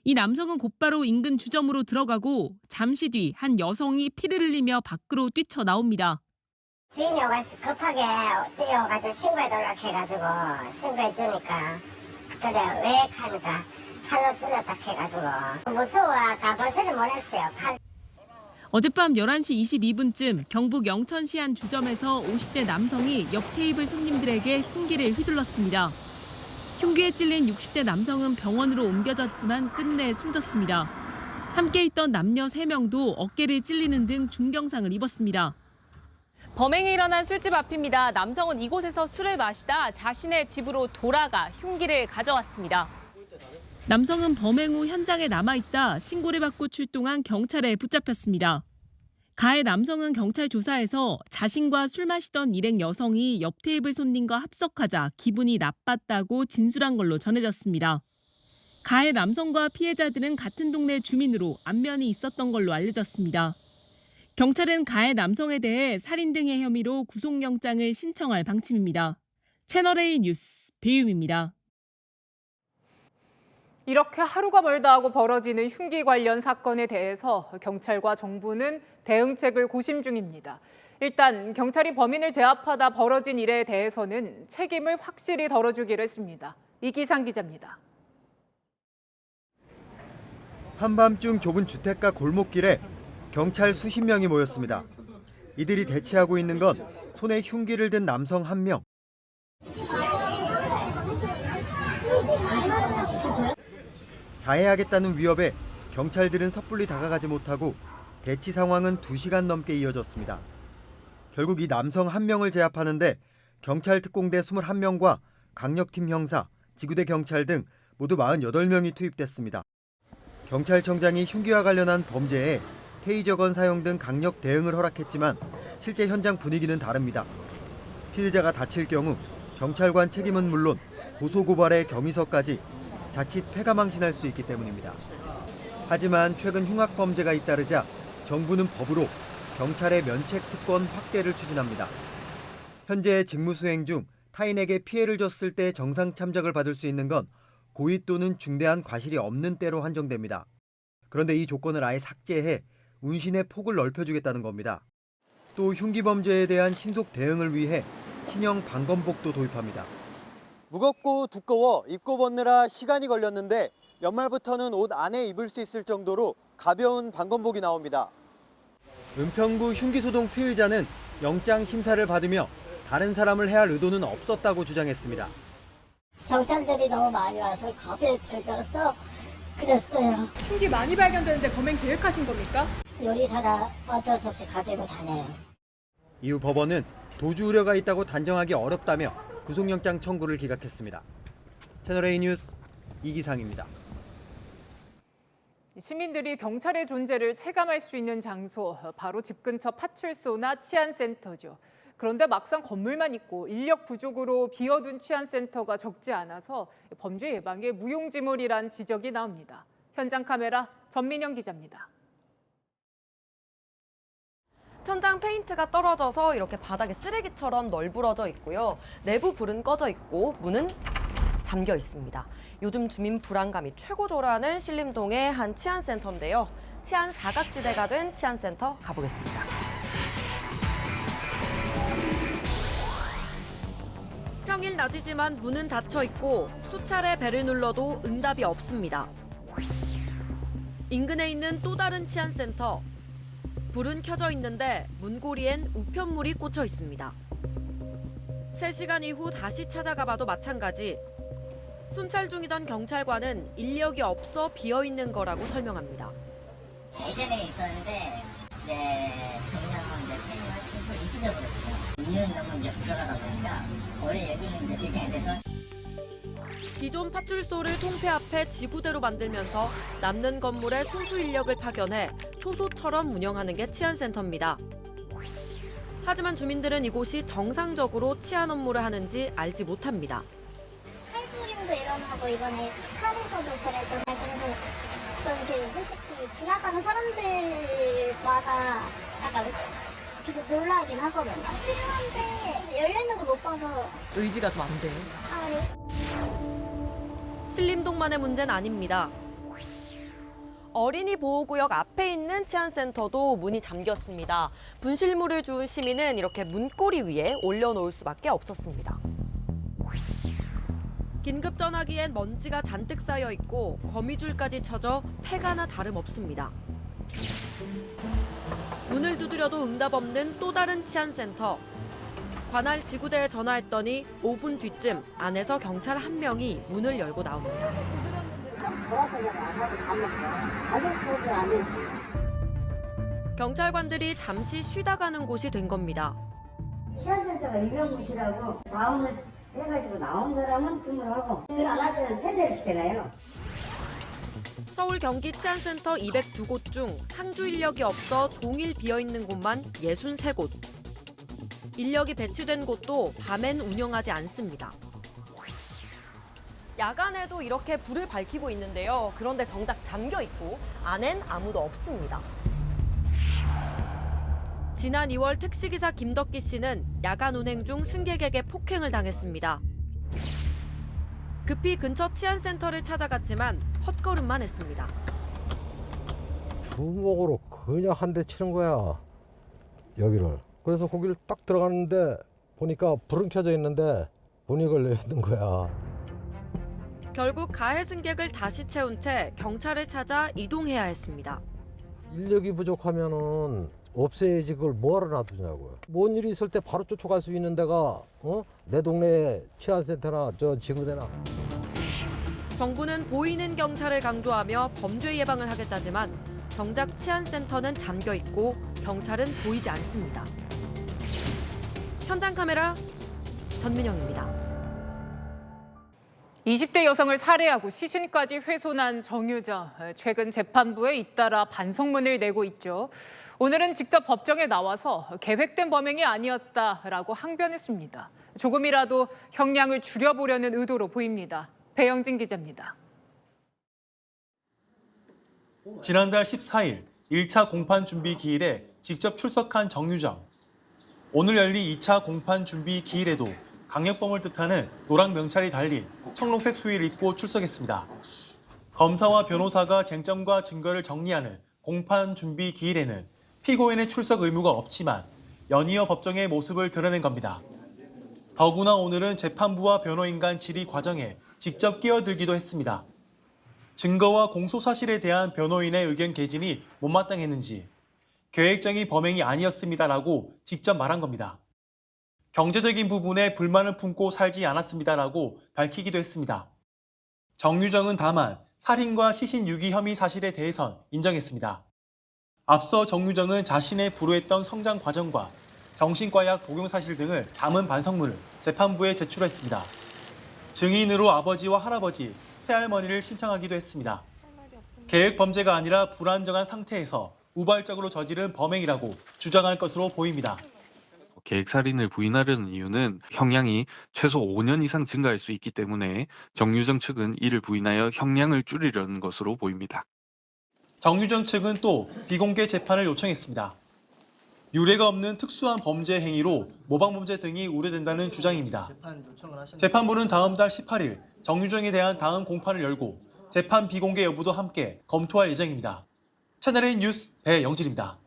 이 남성은 곧바로 인근 주점으로 들어가고 잠시 뒤 한 여성이 피를 흘리며 밖으로 뛰쳐나옵니다. 주인이 와서 급하게 뛰어가지고 신고해달라고 해가지고 신고해주니까 그래 왜 하니까 칼로 찔렀다 해가지고 무서워 가보지를 못했어요. 어젯밤 11시 22분쯤 경북 영천시 한 주점에서 50대 남성이 옆 테이블 손님들에게 흉기를 휘둘렀습니다. 흉기에 찔린 60대 남성은 병원으로 옮겨졌지만 끝내 숨졌습니다. 함께 있던 남녀 3명도 어깨를 찔리는 등 중경상을 입었습니다. 범행이 일어난 술집 앞입니다. 남성은 이곳에서 술을 마시다 자신의 집으로 돌아가 흉기를 가져왔습니다. 남성은 범행 후 현장에 남아있다 신고를 받고 출동한 경찰에 붙잡혔습니다. 가해 남성은 경찰 조사에서 자신과 술 마시던 일행 여성이 옆 테이블 손님과 합석하자 기분이 나빴다고 진술한 걸로 전해졌습니다. 가해 남성과 피해자들은 같은 동네 주민으로 안면이 있었던 걸로 알려졌습니다. 경찰은 가해 남성에 대해 살인 등의 혐의로 구속영장을 신청할 방침입니다. 채널A 뉴스 배유미입니다. 이렇게 하루가 멀다 하고 벌어지는 흉기 관련 사건에 대해서 경찰과 정부는 대응책을 고심 중입니다. 일단 경찰이 범인을 제압하다 벌어진 일에 대해서는 책임을 확실히 덜어주기로 했습니다. 이기상 기자입니다. 한밤중 좁은 주택가 골목길에 경찰 수십 명이 모였습니다. 이들이 대치하고 있는 건 손에 흉기를 든 남성 1명. 자해하겠다는 위협에 경찰들은 섣불리 다가가지 못하고 대치 상황은 2시간 넘게 이어졌습니다. 결국 이 남성 1명을 제압하는데 경찰 특공대 21명과 강력팀 형사, 지구대 경찰 등 모두 48명이 투입됐습니다. 경찰청장이 흉기와 관련한 범죄에 테이저건 사용 등 강력 대응을 허락했지만 실제 현장 분위기는 다릅니다. 피해자가 다칠 경우 경찰관 책임은 물론 고소고발의 경위서까지 자칫 패가망신할 수 있기 때문입니다. 하지만 최근 흉악 범죄가 잇따르자 정부는 법으로 경찰의 면책 특권 확대를 추진합니다. 현재 직무 수행 중 타인에게 피해를 줬을 때 정상 참작을 받을 수 있는 건 고의 또는 중대한 과실이 없는 때로 한정됩니다. 그런데 이 조건을 아예 삭제해 운신의 폭을 넓혀주겠다는 겁니다. 또 흉기 범죄에 대한 신속 대응을 위해 신형 방검복도 도입합니다. 무겁고 두꺼워 입고 벗느라 시간이 걸렸는데 연말부터는 옷 안에 입을 수 있을 정도로 가벼운 방검복이 나옵니다. 은평구 흉기소동 피의자는 영장 심사를 받으며 다른 사람을 해할 의도는 없었다고 주장했습니다. 경찰들이 너무 많이 와서 겁에 질려서 그랬어요. 흉기 많이 발견되는데 범행 계획하신 겁니까? 요리사라 어쩔 수 없이 가지고 다녀요. 이후 법원은 도주 우려가 있다고 단정하기 어렵다며 구속영장 청구를 기각했습니다. 채널A 뉴스 이기상입니다. 시민들이 경찰의 존재를 체감할 수 있는 장소, 바로 집 근처 파출소나 치안센터죠. 그런데 막상 건물만 있고 인력 부족으로 비어둔 치안센터가 적지 않아서 범죄 예방에 무용지물이란 지적이 나옵니다. 현장 카메라 전민영 기자입니다. 천장 페인트가 떨어져서 이렇게 바닥에 쓰레기처럼 널브러져 있고요. 내부 불은 꺼져 있고 문은 잠겨 있습니다. 요즘 주민 불안감이 최고조라는 신림동의 한 치안센터인데요. 치안 사각지대가 된 치안센터 가보겠습니다. 평일 낮이지만 문은 닫혀 있고 수차례 벨을 눌러도 응답이 없습니다. 인근에 있는 또 다른 치안센터. 불은 켜져 있는데 문고리엔 우편물이 꽂혀 있습니다. 3시간 이후 다시 찾아가 봐도 마찬가지. 순찰 중이던 경찰관은 인력이 없어 비어있는 거라고 설명합니다. 예전에 있었는데 이제 정년은 이제 폐임을 계속 일시적으로 2년 정도 이제 부족하다 보니까 원래 여기는 이제 대장이 돼서 기존 파출소를 통폐합해 지구대로 만들면서 남는 건물에 소수 인력을 파견해 초소처럼 운영하는 게 치안센터입니다. 하지만 주민들은 이곳이 정상적으로 치안 업무를 하는지 알지 못합니다. 칼부림도 일어나고 이번에 산에서도 그랬잖아요. 그래서 저는 솔직히 지나가는 사람들마다 약간 계속 놀라긴 하거든요. 필요한데 열려있는 걸 못 봐서 의지가 좀 안 돼요. 신림동만의 문제는 아닙니다. 어린이 보호구역 앞에 있는 치안센터도 문이 잠겼습니다. 분실물을 주운 시민은 이렇게 문고리 위에 올려놓을 수밖에 없었습니다. 긴급 전화기엔 먼지가 잔뜩 쌓여 있고 거미줄까지 쳐져 폐가나 다름없습니다. 문을 두드려도 응답 없는 또 다른 치안센터. 관할 지구대에 전화했더니 5분 뒤쯤 안에서 경찰 한 명이 문을 열고 나옵니다. 경찰관들이 잠시 쉬다 가는 곳이 된 겁니다. 치안센터가 유명 곳이라고 자원을 해가지고 나온 사람은 근무하고 그 안 할 때는 폐쇄를 시켜놔요. 서울 경기 치안센터 202곳 중 상주 인력이 없어 종일 비어있는 곳만 63곳. 인력이 배치된 곳도 밤엔 운영하지 않습니다. 야간에도 이렇게 불을 밝히고 있는데요. 그런데 정작 잠겨 있고 안엔 아무도 없습니다. 지난 2월 택시기사 김덕기 씨는 야간 운행 중 승객에게 폭행을 당했습니다. 급히 근처 치안센터를 찾아갔지만 헛걸음만 했습니다. 주먹으로 그냥 한 대 치는 거야, 여기를. 그래서 거기를 딱 들어가는데 보니까 불은 켜져 있는데 문이 걸려 있는 거야. 결국 가해 승객을 다시 채운 채 경찰을 찾아 이동해야 했습니다. 인력이 부족하면은 없애야지 그걸 뭐하러 놔두냐고요. 뭔 일이 있을 때 바로 쫓아갈 수 있는 데가 내 동네 치안센터나 저 지구대나. 정부는 보이는 경찰을 강조하며 범죄 예방을 하겠다지만 정작 치안센터는 잠겨 있고 경찰은 보이지 않습니다. 현장 카메라 전민영입니다. 20대 여성을 살해하고 시신까지 훼손한 정유정. 최근 재판부에 잇따라 반성문을 내고 있죠. 오늘은 직접 법정에 나와서 계획된 범행이 아니었다라고 항변했습니다. 조금이라도 형량을 줄여보려는 의도로 보입니다. 배영진 기자입니다. 지난달 14일 1차 공판 준비 기일에 직접 출석한 정유정. 오늘 열린 2차 공판 준비 기일에도 강력범을 뜻하는 노랑 명찰이 달린 청록색 수의를 입고 출석했습니다. 검사와 변호사가 쟁점과 증거를 정리하는 공판 준비 기일에는 피고인의 출석 의무가 없지만 연이어 법정의 모습을 드러낸 겁니다. 더구나 오늘은 재판부와 변호인 간 질의 과정에 직접 끼어들기도 했습니다. 증거와 공소 사실에 대한 변호인의 의견 개진이 못마땅했는지 계획적인 범행이 아니었습니다라고 직접 말한 겁니다. 경제적인 부분에 불만을 품고 살지 않았습니다라고 밝히기도 했습니다. 정유정은 다만 살인과 시신 유기 혐의 사실에 대해선 인정했습니다. 앞서 정유정은 자신의 불우했던 성장 과정과 정신과약 복용 사실 등을 담은 반성문을 재판부에 제출했습니다. 증인으로 아버지와 할아버지, 새할머니를 신청하기도 했습니다. 계획 범죄가 아니라 불안정한 상태에서 우발적으로 저지른 범행이라고 주장할 것으로 보입니다. 계획살인을 부인하려는 이유는 형량이 최소 5년 이상 증가할 수 있기 때문에 정유정 측은 이를 부인하여 형량을 줄이려는 것으로 보입니다. 정유정 측은 또 비공개 재판을 요청했습니다. 유례가 없는 특수한 범죄 행위로 모방범죄 등이 우려된다는 주장입니다. 재판부는 다음 달 18일 정유정에 대한 다음 공판을 열고 재판 비공개 여부도 함께 검토할 예정입니다. 채널A 뉴스 배영진입니다.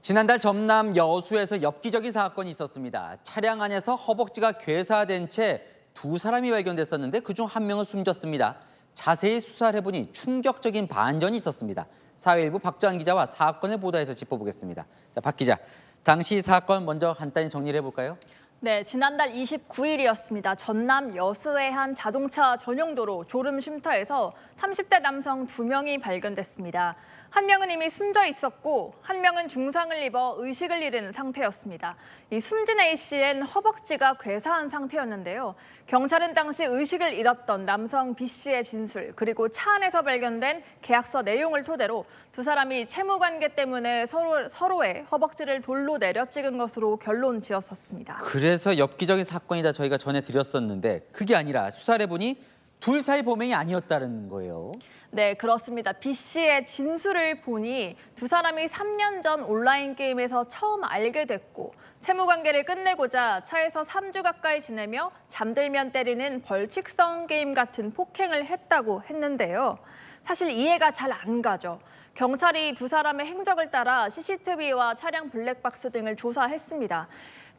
지난달 전남 여수에서 엽기적인 사건이 있었습니다. 차량 안에서 허벅지가 괴사된 채 두 사람이 발견됐었는데 그중 한 명은 숨졌습니다. 자세히 수사를 해보니 충격적인 반전이 있었습니다. 사회일부 박주한 기자와 사건을 보도해서 짚어보겠습니다. 자, 박 기자, 당시 사건 먼저 간단히 정리를 해볼까요? 네, 지난달 29일이었습니다. 전남 여수의 한 자동차 전용도로 졸음 쉼터에서 30대 남성 2명이 발견됐습니다. 한 명은 이미 숨져 있었고 한 명은 중상을 입어 의식을 잃은 상태였습니다. 이 숨진 A씨엔 허벅지가 괴사한 상태였는데요. 경찰은 당시 의식을 잃었던 남성 B씨의 진술 그리고 차 안에서 발견된 계약서 내용을 토대로 두 사람이 채무관계 때문에 서로의 허벅지를 돌로 내려 찍은 것으로 결론 지었었습니다. 그래서 엽기적인 사건이다 저희가 전해드렸었는데 그게 아니라 수사를 해보니 둘 사이 범행이 아니었다는 거예요. 네, 그렇습니다. B씨의 진술을 보니 두 사람이 3년 전 온라인 게임에서 처음 알게 됐고 채무 관계를 끝내고자 차에서 3주 가까이 지내며 잠들면 때리는 벌칙성 게임 같은 폭행을 했다고 했는데요. 사실 이해가 잘 안 가죠. 경찰이 두 사람의 행적을 따라 CCTV와 차량 블랙박스 등을 조사했습니다.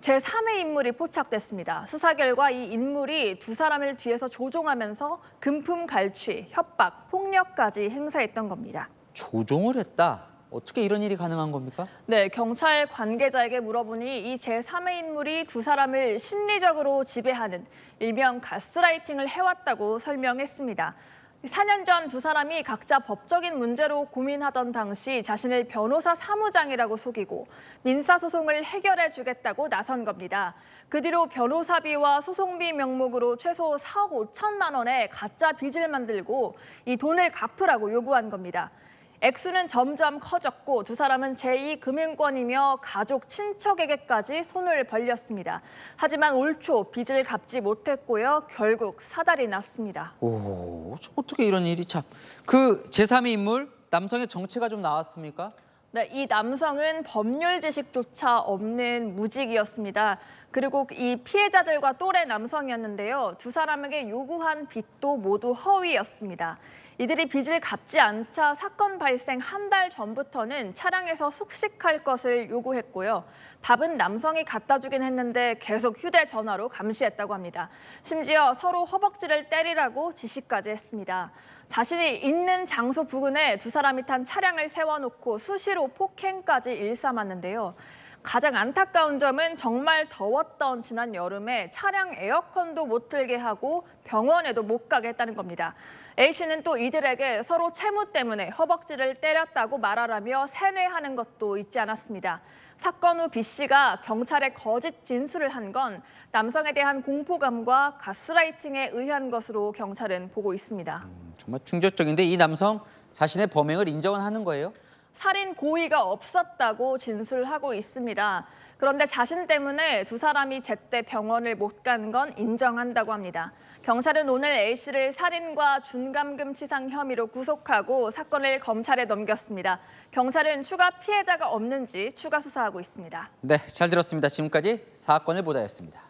제3의 인물이 포착됐습니다. 수사 결과 이 인물이 두 사람을 뒤에서 조종하면서 금품 갈취, 협박, 폭력까지 행사했던 겁니다. 조종을 했다? 어떻게 이런 일이 가능한 겁니까? 네, 경찰 관계자에게 물어보니 이 제3의 인물이 두 사람을 심리적으로 지배하는 일명 가스라이팅을 해왔다고 설명했습니다. 4년 전 두 사람이 각자 법적인 문제로 고민하던 당시 자신을 변호사 사무장이라고 속이고 민사소송을 해결해 주겠다고 나선 겁니다. 그 뒤로 변호사비와 소송비 명목으로 최소 4억 5천만 원의 가짜 빚을 만들고 이 돈을 갚으라고 요구한 겁니다. 액수는 점점 커졌고 두 사람은 제2금융권이며 가족, 친척에게까지 손을 벌렸습니다. 하지만 올 초 빚을 갚지 못했고요. 결국 사달이 났습니다. 오, 어떻게 이런 일이 참. 그 제3의 인물, 남성의 정체가 좀 나왔습니까? 네, 이 남성은 법률 지식조차 없는 무직이었습니다. 그리고 이 피해자들과 또래 남성이었는데요. 두 사람에게 요구한 빚도 모두 허위였습니다. 이들이 빚을 갚지 않자 사건 발생 한 달 전부터는 차량에서 숙식할 것을 요구했고요. 밥은 남성이 갖다 주긴 했는데 계속 휴대전화로 감시했다고 합니다. 심지어 서로 허벅지를 때리라고 지시까지 했습니다. 자신이 있는 장소 부근에 두 사람이 탄 차량을 세워놓고 수시로 폭행까지 일삼았는데요. 가장 안타까운 점은 정말 더웠던 지난 여름에 차량 에어컨도 못 틀게 하고 병원에도 못 가게 했다는 겁니다. A씨는 또 이들에게 서로 채무 때문에 허벅지를 때렸다고 말하라며 세뇌하는 것도 잊지 않았습니다. 사건 후 B씨가 경찰에 거짓 진술을 한 건 남성에 대한 공포감과 가스라이팅에 의한 것으로 경찰은 보고 있습니다. 정말 충격적인데 이 남성 자신의 범행을 인정은 하는 거예요? 살인 고의가 없었다고 진술하고 있습니다. 그런데 자신 때문에 두 사람이 제때 병원을 못 간 건 인정한다고 합니다. 경찰은 오늘 A씨를 살인과 준감금치상 혐의로 구속하고 사건을 검찰에 넘겼습니다. 경찰은 추가 피해자가 없는지 추가 수사하고 있습니다. 네, 잘 들었습니다. 지금까지 사건을 보도했습니다.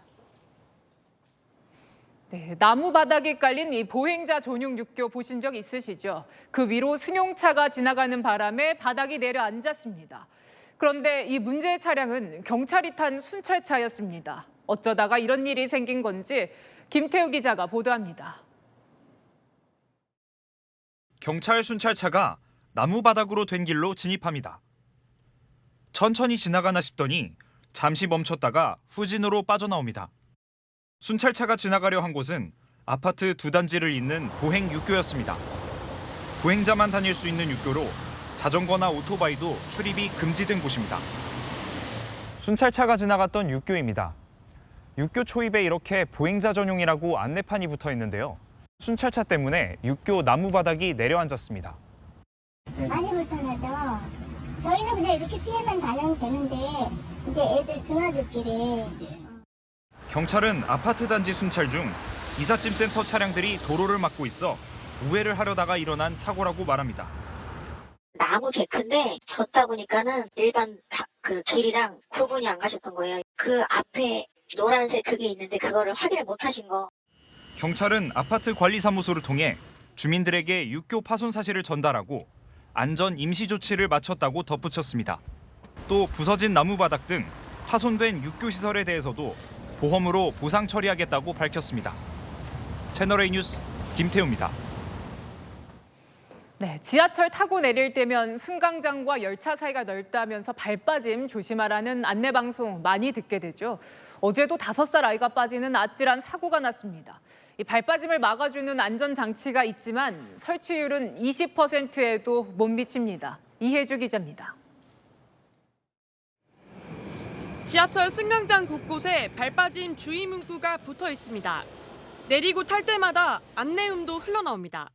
네, 나무 바닥에 깔린 이 보행자 전용 육교 보신 적 있으시죠? 그 위로 승용차가 지나가는 바람에 바닥이 내려앉았습니다. 그런데 이 문제의 차량은 경찰이 탄 순찰차였습니다. 어쩌다가 이런 일이 생긴 건지 김태우 기자가 보도합니다. 경찰 순찰차가 나무 바닥으로 된 길로 진입합니다. 천천히 지나가나 싶더니 잠시 멈췄다가 후진으로 빠져나옵니다. 순찰차가 지나가려 한 곳은 아파트 2단지를 잇는 보행 육교였습니다. 보행자만 다닐 수 있는 육교로 자전거나 오토바이도 출입이 금지된 곳입니다. 순찰차가 지나갔던 육교입니다. 육교 초입에 이렇게 보행자 전용이라고 안내판이 붙어 있는데요. 순찰차 때문에 육교 나무 바닥이 내려앉았습니다. 많이 불편하죠. 저희는 그냥 이렇게 피해만 다녀도 되는데 이제 애들 등하굣길에. 경찰은 아파트 단지 순찰 중 이삿짐 센터 차량들이 도로를 막고 있어 우회를 하려다가 일어난 사고라고 말합니다. 나무 데크인데 젖다 보니까는 일반 그 길이랑 구분이 안 가셨던 거예요. 그 앞에 노란색 그게 있는데 그거를 확인을 못 하신 거. 경찰은 아파트 관리사무소를 통해 주민들에게 육교 파손 사실을 전달하고 안전 임시 조치를 마쳤다고 덧붙였습니다. 또 부서진 나무 바닥 등 파손된 육교 시설에 대해서도 보험으로 보상 처리하겠다고 밝혔습니다. 채널A 뉴스 김태우입니다. 네, 지하철 타고 내릴 때면 승강장과 열차 사이가 넓다면서 발빠짐 조심하라는 안내방송 많이 듣게 되죠. 어제도 5살 아이가 빠지는 아찔한 사고가 났습니다. 이 발빠짐을 막아주는 안전장치가 있지만 설치율은 20%에도 못 미칩니다. 이혜주 기자입니다. 지하철 승강장 곳곳에 발빠짐 주의 문구가 붙어 있습니다. 내리고 탈 때마다 안내음도 흘러나옵니다.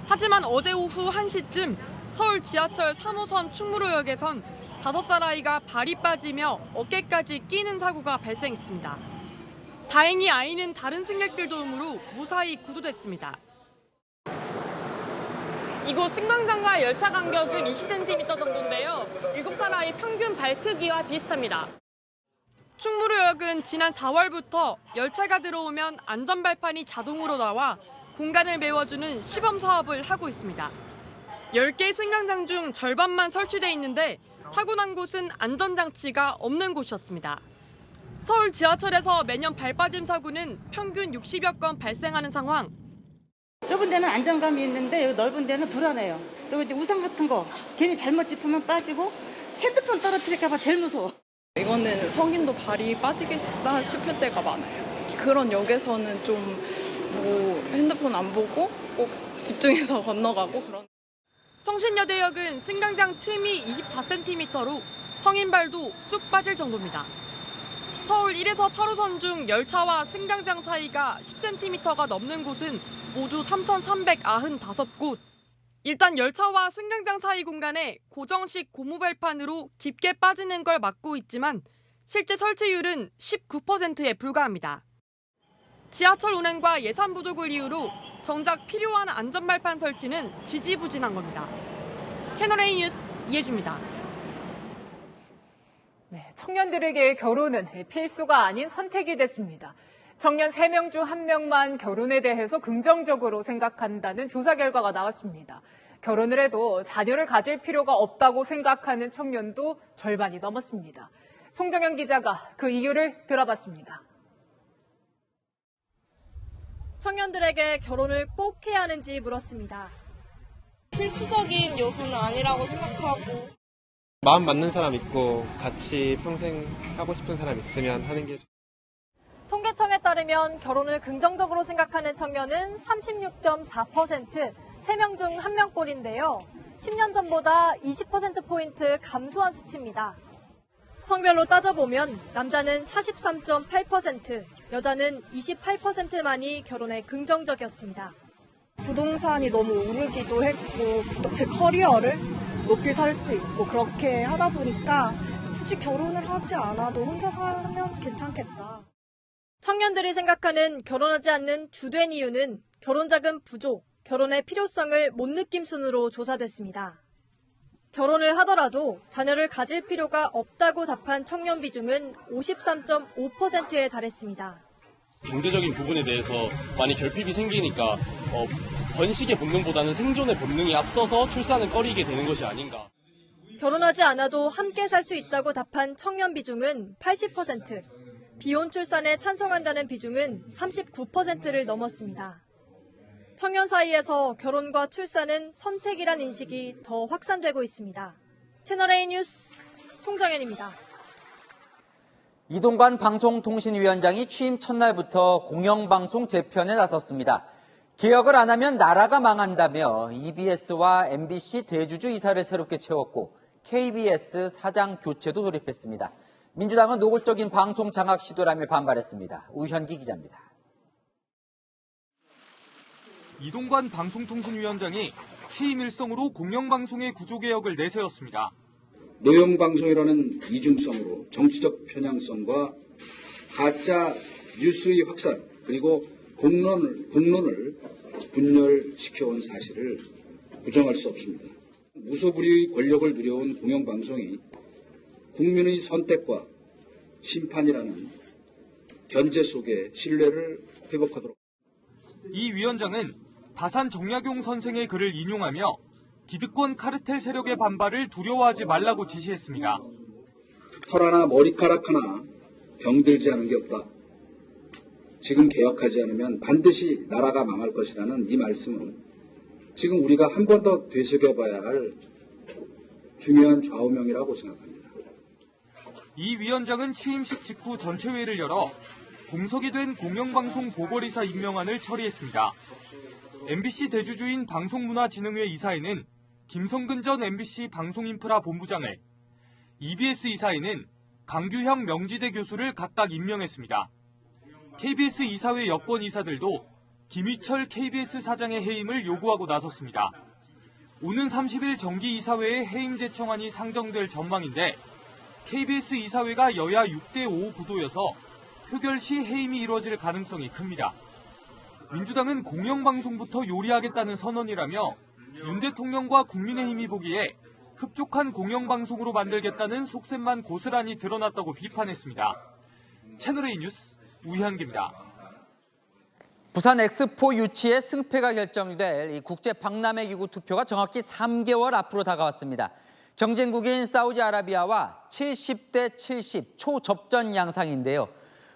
하지만 어제 오후 1시쯤 서울 지하철 3호선 충무로역에선 5살 아이가 발이 빠지며 어깨까지 끼는 사고가 발생했습니다. 다행히 아이는 다른 승객들 도움으로 무사히 구조됐습니다. 이곳 승강장과 열차 간격은 20cm 정도인데요. 7살 아이 평균 발 크기와 비슷합니다. 충무로역은 지난 4월부터 열차가 들어오면 안전발판이 자동으로 나와 공간을 메워주는 시범 사업을 하고 있습니다. 10개 승강장 중 절반만 설치돼 있는데 사고 난 곳은 안전장치가 없는 곳이었습니다. 서울 지하철에서 매년 발빠짐 사고는 평균 60여 건 발생하는 상황. 좁은 데는 안정감이 있는데 넓은 데는 불안해요. 그리고 이제 우산 같은 거 괜히 잘못 짚으면 빠지고 핸드폰 떨어뜨릴까 봐 제일 무서워. 이거는 성인도 발이 빠지겠다 싶을 때가 많아요. 그런 역에서는 좀 뭐 핸드폰 안 보고 꼭 집중해서 건너가고 그런. 성신여대역은 승강장 틈이 24cm로 성인 발도 쑥 빠질 정도입니다. 서울 1에서 8호선 중 열차와 승강장 사이가 10cm가 넘는 곳은 모두 3,395곳. 일단 열차와 승강장 사이 공간에 고정식 고무발판으로 깊게 빠지는 걸 막고 있지만 실제 설치율은 19%에 불과합니다. 지하철 운행과 예산 부족을 이유로 정작 필요한 안전발판 설치는 지지부진한 겁니다. 채널A 뉴스 이혜주입니다. 네, 청년들에게 결혼은 필수가 아닌 선택이 됐습니다. 청년 3명 중 1명만 결혼에 대해서 긍정적으로 생각한다는 조사 결과가 나왔습니다. 결혼을 해도 자녀를 가질 필요가 없다고 생각하는 청년도 절반이 넘었습니다. 송정현 기자가 그 이유를 들어봤습니다. 청년들에게 결혼을 꼭 해야 하는지 물었습니다. 필수적인 요소는 아니라고 생각하고 마음 맞는 사람 있고 같이 평생 하고 싶은 사람 있으면 하는 게 통계청에 따르면 결혼을 긍정적으로 생각하는 청년은 36.4%, 3명 중 1명꼴인데요. 10년 전보다 20%포인트 감소한 수치입니다. 성별로 따져보면 남자는 43.8%, 여자는 28%만이 결혼에 긍정적이었습니다. 부동산이 너무 오르기도 했고 제 커리어를 높이 살 수 있고 그렇게 하다 보니까 굳이 결혼을 하지 않아도 혼자 살면 괜찮겠다. 청년들이 생각하는 결혼하지 않는 주된 이유는 결혼자금 부족, 결혼의 필요성을 못 느낌 순으로 조사됐습니다. 결혼을 하더라도 자녀를 가질 필요가 없다고 답한 청년 비중은 53.5%에 달했습니다. 경제적인 부분에 대해서 많이 결핍이 생기니까 번식의 본능보다는 생존의 본능이 앞서서 출산을 꺼리게 되는 것이 아닌가. 결혼하지 않아도 함께 살 수 있다고 답한 청년 비중은 80%, 비혼 출산에 찬성한다는 비중은 39%를 넘었습니다. 청년 사이에서 결혼과 출산은 선택이란 인식이 더 확산되고 있습니다. 채널A 뉴스 송정현입니다. 이동관 방송통신위원장이 취임 첫날부터 공영방송 재편에 나섰습니다. 개혁을 안 하면 나라가 망한다며 EBS와 MBC 대주주 이사를 새롭게 채웠고 KBS 사장 교체도 돌입했습니다. 민주당은 노골적인 방송 장악 시도라며 반발했습니다. 우현기 기자입니다. 이동관 방송통신위원장이 취임 일성으로 공영방송의 구조개혁을 내세웠습니다. 노영방송이라는 이중성으로 정치적 편향성과 가짜 뉴스의 확산 그리고 공론을 분열시켜온 사실을 부정할 수 없습니다. 무소불위의 권력을 누려온 공영방송이 국민의 선택과 심판이라는 견제 속에 신뢰를 회복하도록. 이 위원장은 다산 정약용 선생의 글을 인용하며 기득권 카르텔 세력의 반발을 두려워하지 말라고 지시했습니다. 털 하나 머리카락 하나 병들지 않은 게 없다. 지금 개혁하지 않으면 반드시 나라가 망할 것이라는 이 말씀은 지금 우리가 한 번 더 되새겨봐야 할 중요한 좌우명이라고 생각합니다. 이 위원장은 취임식 직후 전체회의를 열어 공석이 된 공영방송 보궐이사 임명안을 처리했습니다. MBC 대주주인 방송문화진흥회 이사에는 김성근 전 MBC 방송인프라 본부장을, EBS 이사에는 강규형 명지대 교수를 각각 임명했습니다. KBS 이사회 여권 이사들도 김희철 KBS 사장의 해임을 요구하고 나섰습니다. 오는 30일 정기이사회에 해임 제청안이 상정될 전망인데 KBS 이사회가 여야 6대5 구도여서 표결 시 해임이 이루어질 가능성이 큽니다. 민주당은 공영방송부터 요리하겠다는 선언이라며 윤 대통령과 국민의힘이 보기에 흡족한 공영방송으로 만들겠다는 속셈만 고스란히 드러났다고 비판했습니다. 채널A 뉴스 우현기입니다. 부산 엑스포 유치의 승패가 결정될 이 국제 박람회 기구 투표가 정확히 3개월 앞으로 다가왔습니다. 경쟁국인 사우디아라비아와 70대 70 초접전 양상인데요.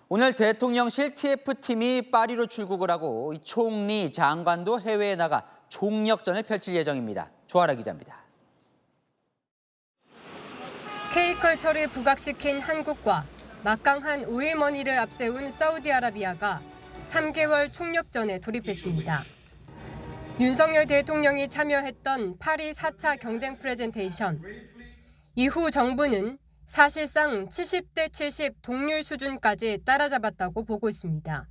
오늘 대통령실 TF팀이 파리로 출국을 하고 이 총리, 장관도 해외에 나가 총력전을 펼칠 예정입니다. 조아라 기자입니다. K컬처를 부각시킨 한국과 막강한 오일머니를 앞세운 사우디아라비아가 3개월 총력전에 돌입했습니다. 윤석열 대통령이 참여했던 파리 4차 경쟁 프레젠테이션. 이후 정부는 사실상 70대 70 동률 수준까지 따라잡았다고 보고 있습니다.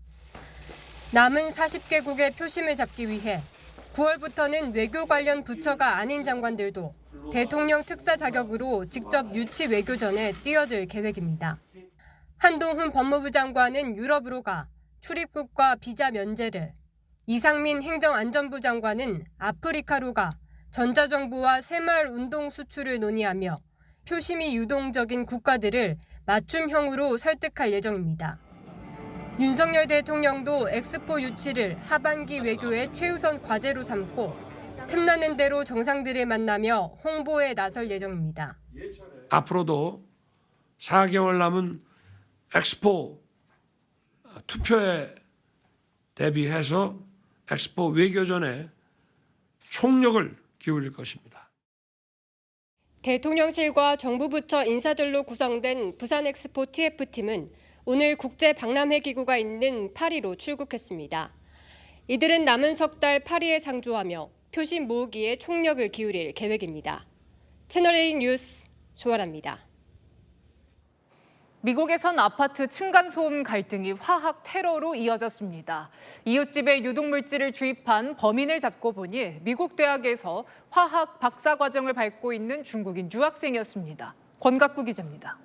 남은 40개국의 표심을 잡기 위해 9월부터는 외교 관련 부처가 아닌 장관들도 대통령 특사 자격으로 직접 유치 외교전에 뛰어들 계획입니다. 한동훈 법무부 장관은 유럽으로 가 출입국과 비자 면제를, 이상민 행정안전부 장관은 아프리카로 가 전자정부와 새마을 운동 수출을 논의하며 표심이 유동적인 국가들을 맞춤형으로 설득할 예정입니다. 윤석열 대통령도 엑스포 유치를 하반기 외교의 최우선 과제로 삼고 틈나는 대로 정상들을 만나며 홍보에 나설 예정입니다. 앞으로도 4개월 남은 엑스포 투표에 대비해서 엑스포 외교전에 총력을 기울일 것입니다. 대통령실과 정부 부처 인사들로 구성된 부산 엑스포 TF팀은 오늘 국제 박람회 기구가 있는 파리로 출국했습니다. 이들은 남은 석 달 파리에 상주하며 표심 모으기에 총력을 기울일 계획입니다. 채널A 뉴스 조아라입니다. 미국에선 아파트 층간소음 갈등이 화학 테러로 이어졌습니다. 이웃집에 유독물질을 주입한 범인을 잡고 보니 미국 대학에서 화학 박사과정을 밟고 있는 중국인 유학생이었습니다. 권갑구 기자입니다.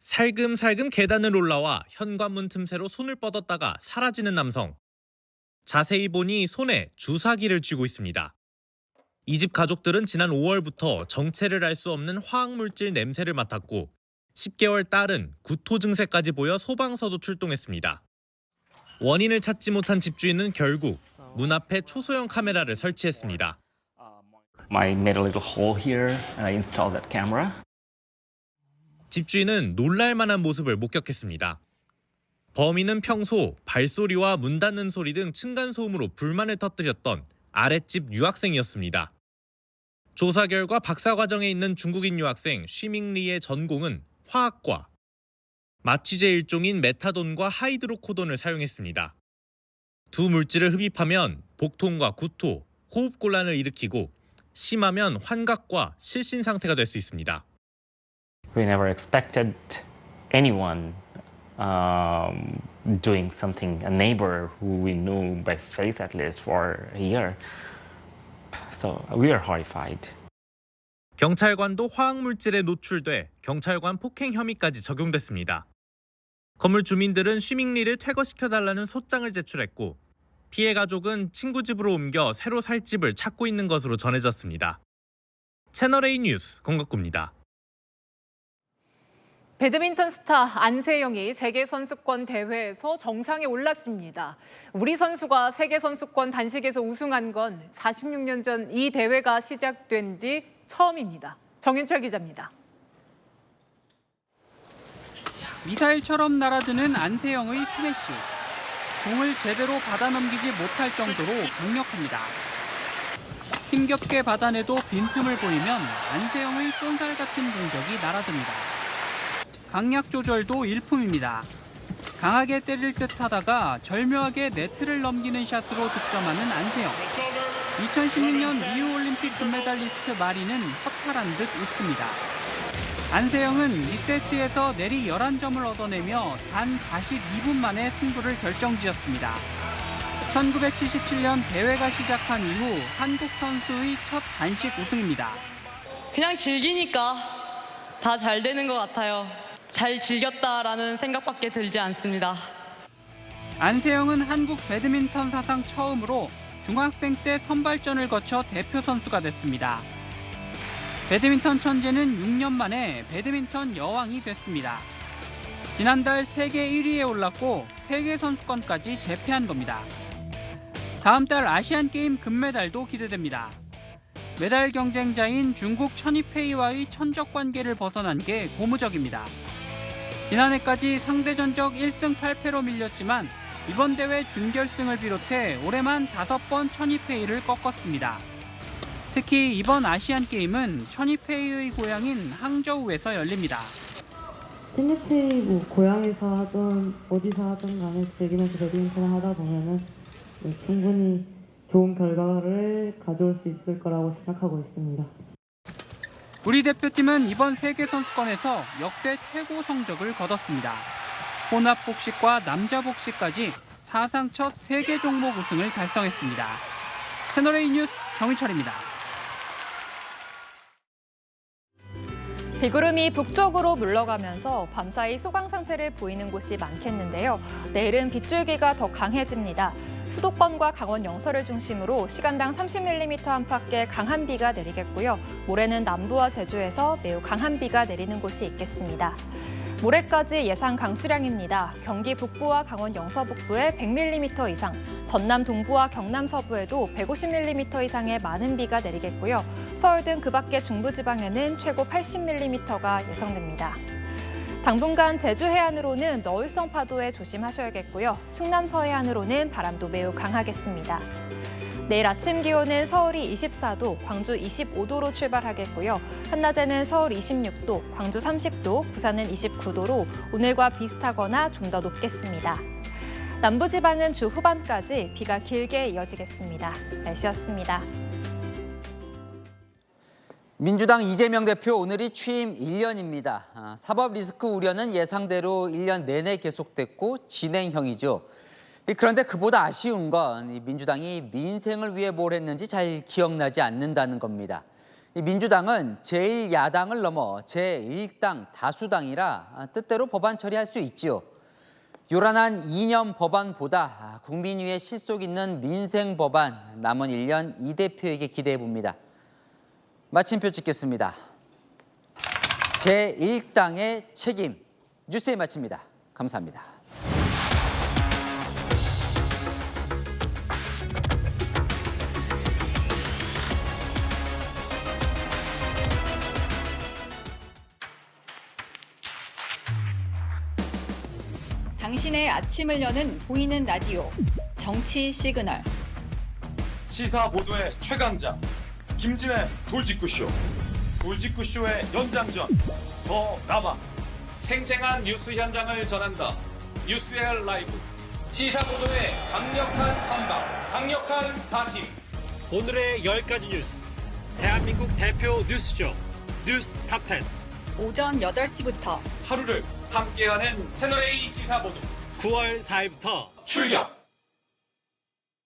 살금살금 계단을 올라와 현관문 틈새로 손을 뻗었다가 사라지는 남성. 자세히 보니 손에 주사기를 쥐고 있습니다. 이 집 가족들은 지난 5월부터 정체를 알 수 없는 화학물질 냄새를 맡았고 10개월 딸은 구토 증세까지 보여 소방서도 출동했습니다. 원인을 찾지 못한 집주인은 결국 문 앞에 초소형 카메라를 설치했습니다. I made a little hole here and I installed that camera. 집주인은 놀랄 만한 모습을 목격했습니다. 범인은 평소 발소리와 문 닫는 소리 등 층간소음으로 불만을 터뜨렸던 아랫집 유학생이었습니다. 조사 결과 박사과정에 있는 중국인 유학생 쉬밍리의 전공은 화학과, 마취제 일종인 메타돈과 하이드로코돈을 사용했습니다. 두 물질을 흡입하면 복통과 구토, 호흡곤란을 일으키고 심하면 환각과 실신 상태가 될 수 있습니다. We never expected anyone doing something, a neighbor who we knew by face at least for a year. So we are horrified. 경찰관도 화학물질에 노출돼 경찰관 폭행 혐의까지 적용됐습니다. 건물 주민들은 쉬밍리를 퇴거시켜달라는 소장을 제출했고 피해 가족은 친구 집으로 옮겨 새로 살 집을 찾고 있는 것으로 전해졌습니다. 채널A 뉴스 권갑구입니다. 배드민턴 스타 안세영이 세계선수권 대회에서 정상에 올랐습니다. 우리 선수가 세계선수권 단식에서 우승한 건 46년 전 이 대회가 시작된 뒤 처음입니다. 정윤철 기자입니다. 미사일처럼 날아드는 안세영의 스매시. 공을 제대로 받아넘기지 못할 정도로 강력합니다. 힘겹게 받아내도 빈틈을 보이면 안세영의 쏜살 같은 공격이 날아듭니다. 강약 조절도 일품입니다. 강하게 때릴 듯 하다가 절묘하게 네트를 넘기는 샷으로 득점하는 안세영. 2016년 리우올림픽 금메달리스트 마리는 허탈한 듯 웃습니다. 안세영은 2세트에서 내리 11점을 얻어내며 단 42분 만에 승부를 결정지었습니다. 1977년 대회가 시작한 이후 한국 선수의 첫 단식 우승입니다. 그냥 즐기니까 다 잘 되는 것 같아요. 잘 즐겼다라는 생각밖에 들지 않습니다. 안세영은 한국 배드민턴 사상 처음으로 중학생 때 선발전을 거쳐 대표 선수가 됐습니다. 배드민턴 천재는 6년 만에 배드민턴 여왕이 됐습니다. 지난달 세계 1위에 올랐고 세계 선수권까지 재패한 겁니다. 다음 달 아시안게임 금메달도 기대됩니다. 메달 경쟁자인 중국 천이페이와의 천적 관계를 벗어난 게 고무적입니다. 지난해까지 상대 전적 1승 8패로 밀렸지만 이번 대회 준결승을 비롯해 올해만 5번 천이페이를 꺾었습니다. 특히 이번 아시안게임은 천이페이의 고향인 항저우에서 열립니다. 천이페이 고향에서 하든 어디서 하든 간에 즐기면서 배드민턴을 하다 보면은 충분히 좋은 결과를 가져올 수 있을 거라고 생각하고 있습니다. 우리 대표팀은 이번 세계선수권에서 역대 최고 성적을 거뒀습니다. 혼합 복식과 남자 복식까지 사상 첫 세계 종목 우승을 달성했습니다. 채널A 뉴스 정희철입니다. 비구름이 북쪽으로 물러가면서 밤사이 소강 상태를 보이는 곳이 많겠는데요. 내일은 빗줄기가 더 강해집니다. 수도권과 강원 영서를 중심으로 시간당 30mm 안팎의 강한 비가 내리겠고요. 모레는 남부와 제주에서 매우 강한 비가 내리는 곳이 있겠습니다. 모레까지 예상 강수량입니다. 경기 북부와 강원 영서 북부에 100mm 이상, 전남 동부와 경남 서부에도 150mm 이상의 많은 비가 내리겠고요. 서울 등 그 밖의 중부지방에는 최고 80mm가 예상됩니다. 당분간 제주 해안으로는 너울성 파도에 조심하셔야겠고요. 충남 서해안으로는 바람도 매우 강하겠습니다. 내일 아침 기온은 서울이 24도, 광주 25도로 출발하겠고요. 한낮에는 서울 26도, 광주 30도, 부산은 29도로 오늘과 비슷하거나 좀 더 높겠습니다. 남부지방은 주 후반까지 비가 길게 이어지겠습니다. 날씨였습니다. 민주당 이재명 대표 오늘이 취임 1년입니다. 사법 리스크 우려는 예상대로 1년 내내 계속됐고 진행형이죠. 그런데 그보다 아쉬운 건 민주당이 민생을 위해 뭘 했는지 잘 기억나지 않는다는 겁니다. 민주당은 제1야당을 넘어 제1당 다수당이라 뜻대로 법안 처리할 수 있지요. 요란한 이념 법안보다 국민 위에 실속 있는 민생 법안 남은 1년 이 대표에게 기대해 봅니다. 마침표 찍겠습니다. 제1당의 책임 뉴스에 마칩니다. 감사합니다. 당신의 아침을 여는 보이는 라디오 정치 시그널. 시사 보도의 최강자 김진의 돌직구쇼. 돌직구쇼의 연장전 더 남아. 생생한 뉴스 현장을 전한다. 뉴스의 라이브. 시사 보도의 강력한 한방, 강력한 4팀. 오늘의 10가지 뉴스. 대한민국 대표 뉴스쇼 뉴스 탑10. 오전 8시부터 하루를 함께하는 채널A 시사 보도. 9월 4일부터 출격.